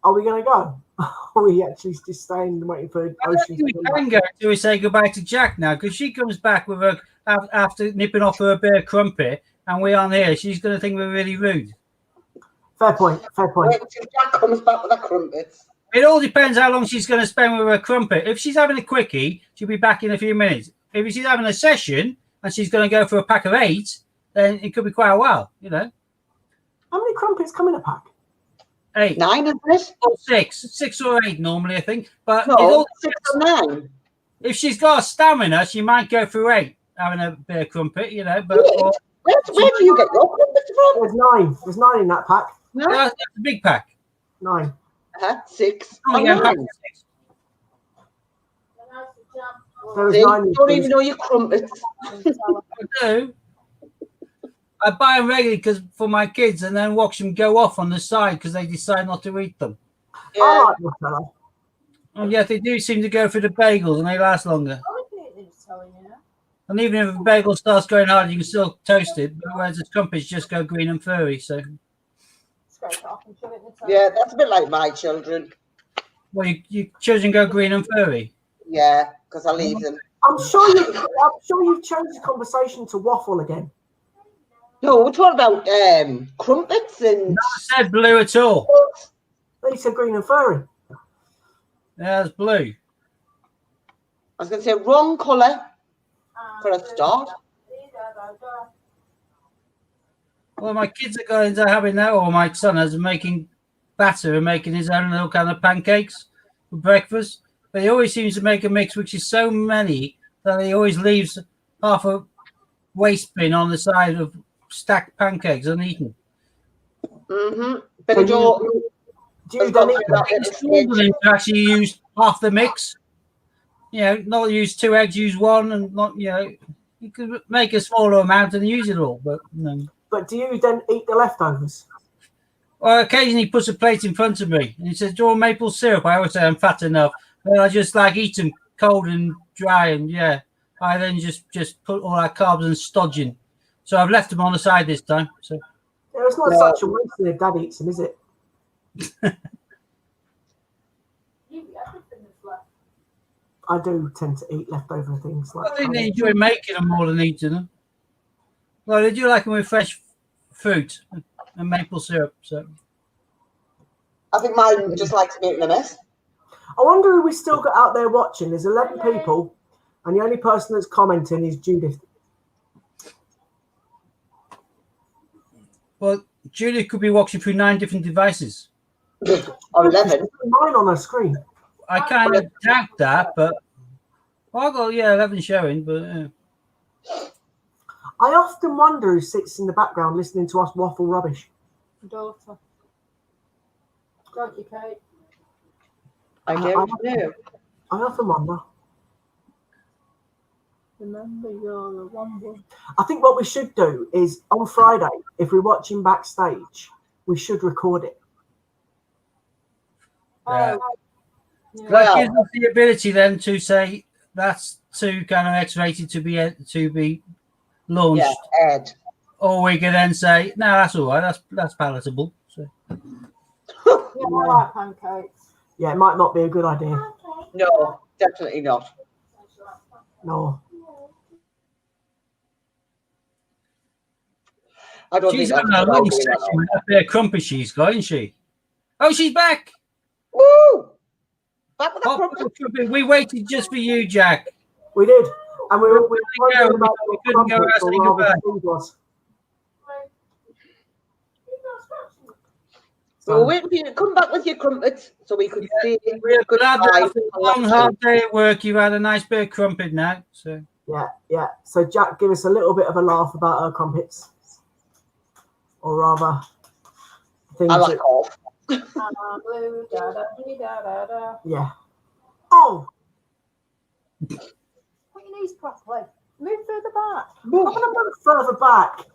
going to go? Are we actually just staying and waiting for I don't Ocean? think we can go until we say goodbye to Jack now, because she comes back with her after nipping off her bear crumpet, and we aren't here. She's going to think we're really rude. Fair point. Fair point. Wait till Jack comes back with the crumpets. It all depends how long she's going to spend with her crumpet. If she's having a quickie, she'll be back in a few minutes. If she's having a session and she's going to go for a pack of 8, then it could be quite a while, you know. How many crumpets come in a pack? 8. 9, isn't it? Or 6 or 8 normally, I think. But No, it all 6 or 9. if she's got a stamina, she might go through 8 having a beer crumpet, you know. But or, Where do you get your crumpets from? There's 9. There's 9 in that pack. No? that's a big pack. 9. 6 Oh, or yeah, 9. pack of 6. There's See, 9. don't even know your crumpets. I do. I buy them regularly because for my kids, and then watch them go off on the side because they decide not to eat them. I Yeah. like this fella. And yet they do seem to go through the bagels and they last longer. And even if a bagel starts going hard, you can still toast it. But whereas the crumpets just go green and furry. So, Yeah, that's a bit like my children. well, your children go green and furry. Yeah, because I leave them. I'm sure you've changed the conversation to waffle again. No, we're talking about crumpets and. I said blue at all. They said green and furry. Yeah, it's blue. I was going to say wrong colour for a start. Well, my kids are going into having that, or my son is making batter and making his own little kind of pancakes for breakfast. But he always seems to make a mix which is so many that he always leaves half a waste bin on the side of stacked pancakes uneaten. Mm-hmm. But Do you then eat them? It's normal to actually use half the mix. You know, not use 2 eggs, use 1, and not, you know, you could make a smaller amount and use it all. But no. But do you then eat the leftovers? Well, occasionally he puts a plate in front of me and he says, "Do you want maple syrup?" I always say I'm fat enough. Then I just like eat them cold and dry, and yeah, I then just put all our carbs and stodging. So I've left them on the side this time. So Yeah, it's not such a waste if Dad eats them, is it? I do tend to eat leftover things. Like I think they enjoy making them more than eating them. Well, they do like them with fresh fruit and maple syrup. So I think mine just likes making a mess. I wonder who we still got out there watching. There's 11 people, and the only person that's commenting is Judith. well, Julie could be watching through 9 different devices. Or 11. Mine on her screen. I kind of doubt that, but well, I got 11 showing, but I often wonder who sits in the background listening to us waffle rubbish. Daughter. Don't you, Kate? I don't know. I often wonder. Remember, you're the one boy. I think what we should do is on Friday, if we're watching backstage, we should record it. yeah. Yeah. That gives us the ability then to say that's too kind of X-rated to be launched Yeah, Ed. or we can then say, no, that's all right. That's palatable. So. Yeah, I like pancakes. Yeah, it might not be a good idea. No, definitely not. No. I don't She's think having that's a a long good idea. session with that bit of crumpet she's got, isn't she? Oh, she's back. Woo! Back with the Hot crumpet. crumpet. We waited just for you, Jack. We did. And we were We wondering about we the couldn't go crumpets out or saying rather goodbye. Steve was. So we're waiting for you to come back with your crumpets so we could see We're glad that goodbye. after a long, hard day at work, you've had a nice bit of crumpet now. So Yeah. So Jack, give us a little bit of a laugh about her crumpets. Or rather, things I like all. Blue, da, da, dee, da, da, da. yeah. Oh, Put your knees properly. Move further back. I'm going to move further back.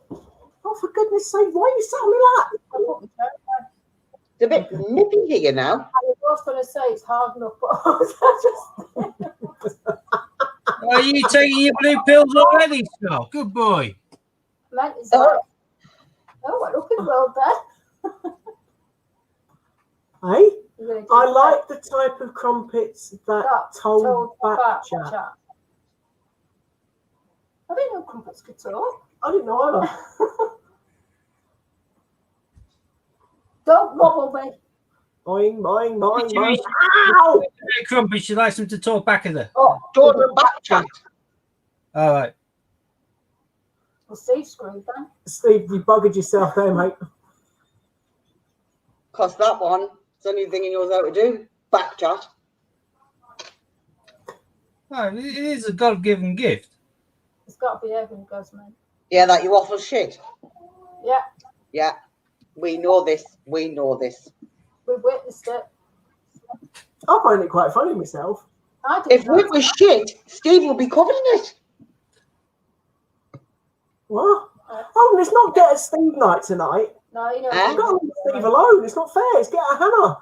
Oh, for goodness sake, why are you sat on me like I put my toe down. It's a bit nippy here now. I was going to say it's hard enough, but I just are you taking your blue pills already, Scott? Good boy. meant it's like, oh, we're looking well then. Hey, You're gonna do I that. like the type of crumpets that told back chat. chat. I didn't know crumpets could talk. I didn't know either. Don't wobble me. Boing, boing, boing, boing. Jeez. Ow! Crumpet, she likes them to talk back at her. Oh, don't back chat. All right. Well, Steve screwed then. Steve, you buggered yourself there, mate. Because that one, it's the only thing he knows how to do. Back chat. Oh, it is a God-given gift. It's got to be Evan Guzman. Yeah, that you waffle shit. Yeah, Yeah. We know this. We know this. we've witnessed it. I find it quite funny myself. I If didn't know. it was shit, Steve will be covering it. What? Oh, let's not get a Steve night tonight. No, you know. Huh? You've got to leave Steve alone. It's not fair. It's get a hammer.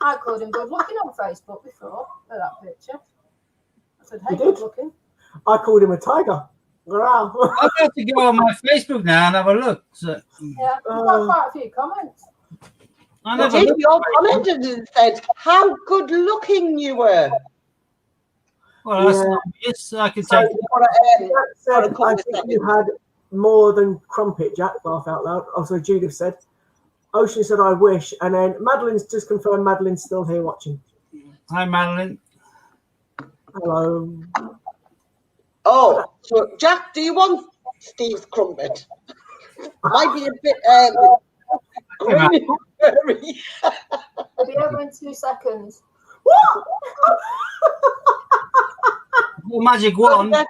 I called him good looking on Facebook before for that picture. I said, hey, You good did? looking. I called him a tiger. Wow. I've got to go on my Facebook now and have a look. So, Yeah, we've got quite a few comments. I But never Steve, looked. you all commented and said how good looking you were. Well, that's Yeah. not, yes, I can So, take. Jack said, Got a couple I of think you had more than crumpet, Jack. Laugh out loud. Oh, so Judith said. Ocean said, I wish. And then Madeline's just confirmed Madeline's still here watching. Hi, Madeline. Hello. Oh, so Jack, do you want Steve's crumpet? Might be a bit green. We'll be over in 2 seconds. What? The magic wand. I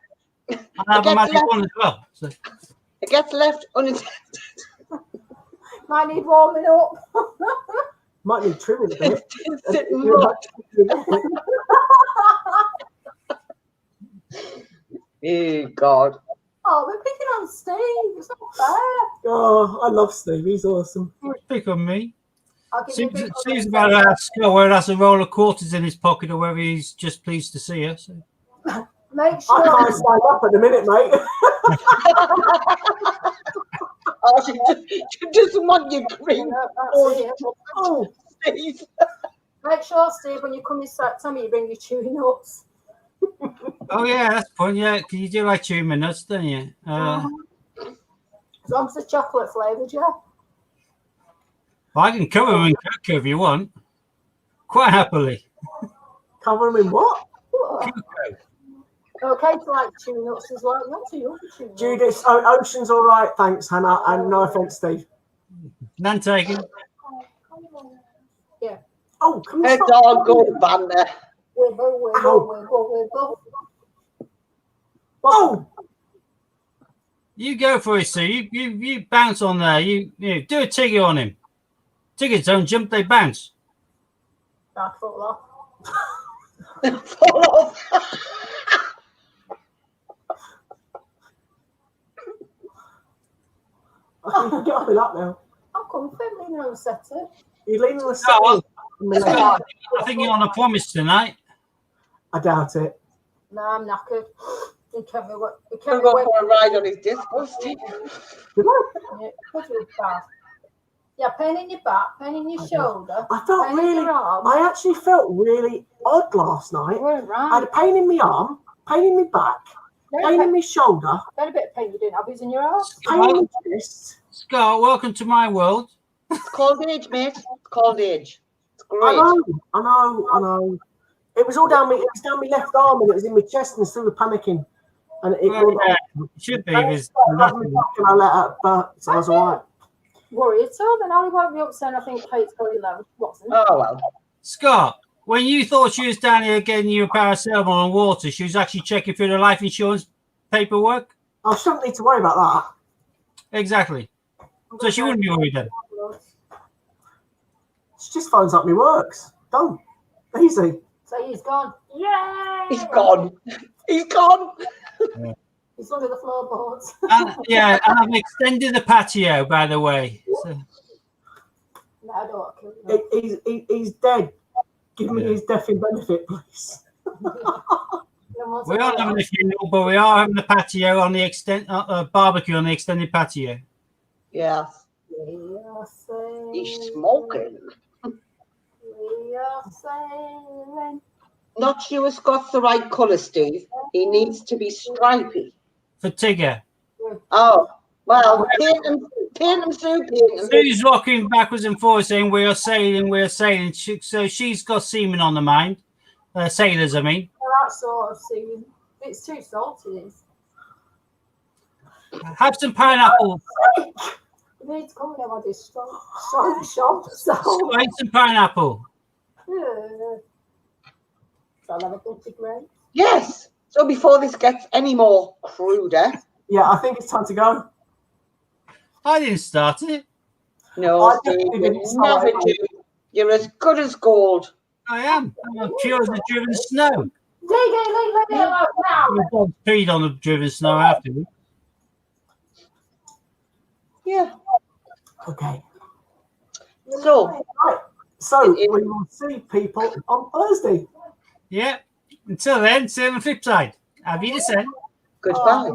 have a It gets magic left. wand as well. So, It gets left unattended. Might need warming up. Might need trimming a bit. It's sitting right. Oh God. Oh, we're picking on Steve. It's not fair. Oh, I love Steve. He's awesome. pick on me. I'll give you a Seems, big hug seems and about say, that Scott whether that's a roll of quarters in his pocket or whether he's just pleased to see her. So. Make I sure. can't stand up at the minute, mate. Oh, she doesn't want you green. That's it. Oh, Steve. Make sure, Steve, when you come in September, you bring your chewing nuts. Oh yeah, that's fun. Yeah, because you do like chewing my nuts, don't you? As long as it's chocolate flavoured, yeah. I can cover them in cocoa if you want. Quite happily. cover him in what? Cocoa. Okay to like chewing nuts as well. Not too young for chewing nuts. Judith, oh, Ocean's all right. Thanks, Hannah. And no offense, Steve. None taken. Oh, come on. It's all good, Vanda. Wiggle, wiggle, Ow. wiggle, wiggle. Oh, You go for it, Sue. You bounce on there. You do a tigger on him. Tiggers don't jump, they bounce. Back foot off. Fall off. I think you can get off with that now. I'm comfy, leaning on the settee. You're leaning on the No, settee. I think you're on a promise tonight. I doubt it. No, I'm knackered. He kept me away. He We'll kept me go away. for a ride on his disco stick. Yeah, because it was bad. Yeah, pain in your back, pain in your shoulder. I felt pain in really, your arm. I actually felt really odd last night. You weren't I had right. a pain in my arm, pain in my back, pain in my shoulder, Had a bit of pain. You didn't have it in your arm. pain in my chest. Scott, welcome to my world. It's called age, mate. It's called age. It's I great. know. It was all down it was down my left arm and it was in my chest and still panicking. And it Well, went yeah, on. it should be. And There's I let out, but so I was all right. Worry at all. Then Ali won't be up saying I think Kate's going low. Wasn't. Oh, well. Scott, when you thought she was down here getting you a paracetamol on water, she was actually checking through the life insurance paperwork? I shouldn't need to worry about Exactly. So she wouldn't be worried then. that. She just phones up me works. Don't. Easy. So he's gone. Yay! He's gone. He's gone. He's under the floorboards. And, yeah, and I've extended the patio, by the way. So, No, I don't want to kill him. He's dead. Give me Yeah. his death in benefit, please. we aren't having a funeral, but we are having the patio on the barbecue on the extended patio. Yes. We are sailing. He's smoking. We are sailing. Not sure it's got the right colour, Steve. He needs to be stripy. For Tigger. Oh, well, paint him, Sue, paint him. Sue's rocking backwards and forwards saying, we are sailing, we are sailing. So she's got semen on the mind. Sailors, I mean. That sort of scene. It's too salty. Have some pineapple. You need to come and have this strong shot. So, Have some pineapple. so I'll have a bunch of grapes. Yes. So before this gets any more cruder, Yeah, I think it's time to go. I didn't start it. no, I Steve, definitely you didn't start never it. do. You're as good as gold. I am. I'm pure as the driven snow. Leave it alone now. The dog peed on the driven snow afterwards. Yeah. Okay. So, Right. So we will see people on Thursday. Yeah. Until then, see you on the flip side. Have you descent. goodbye.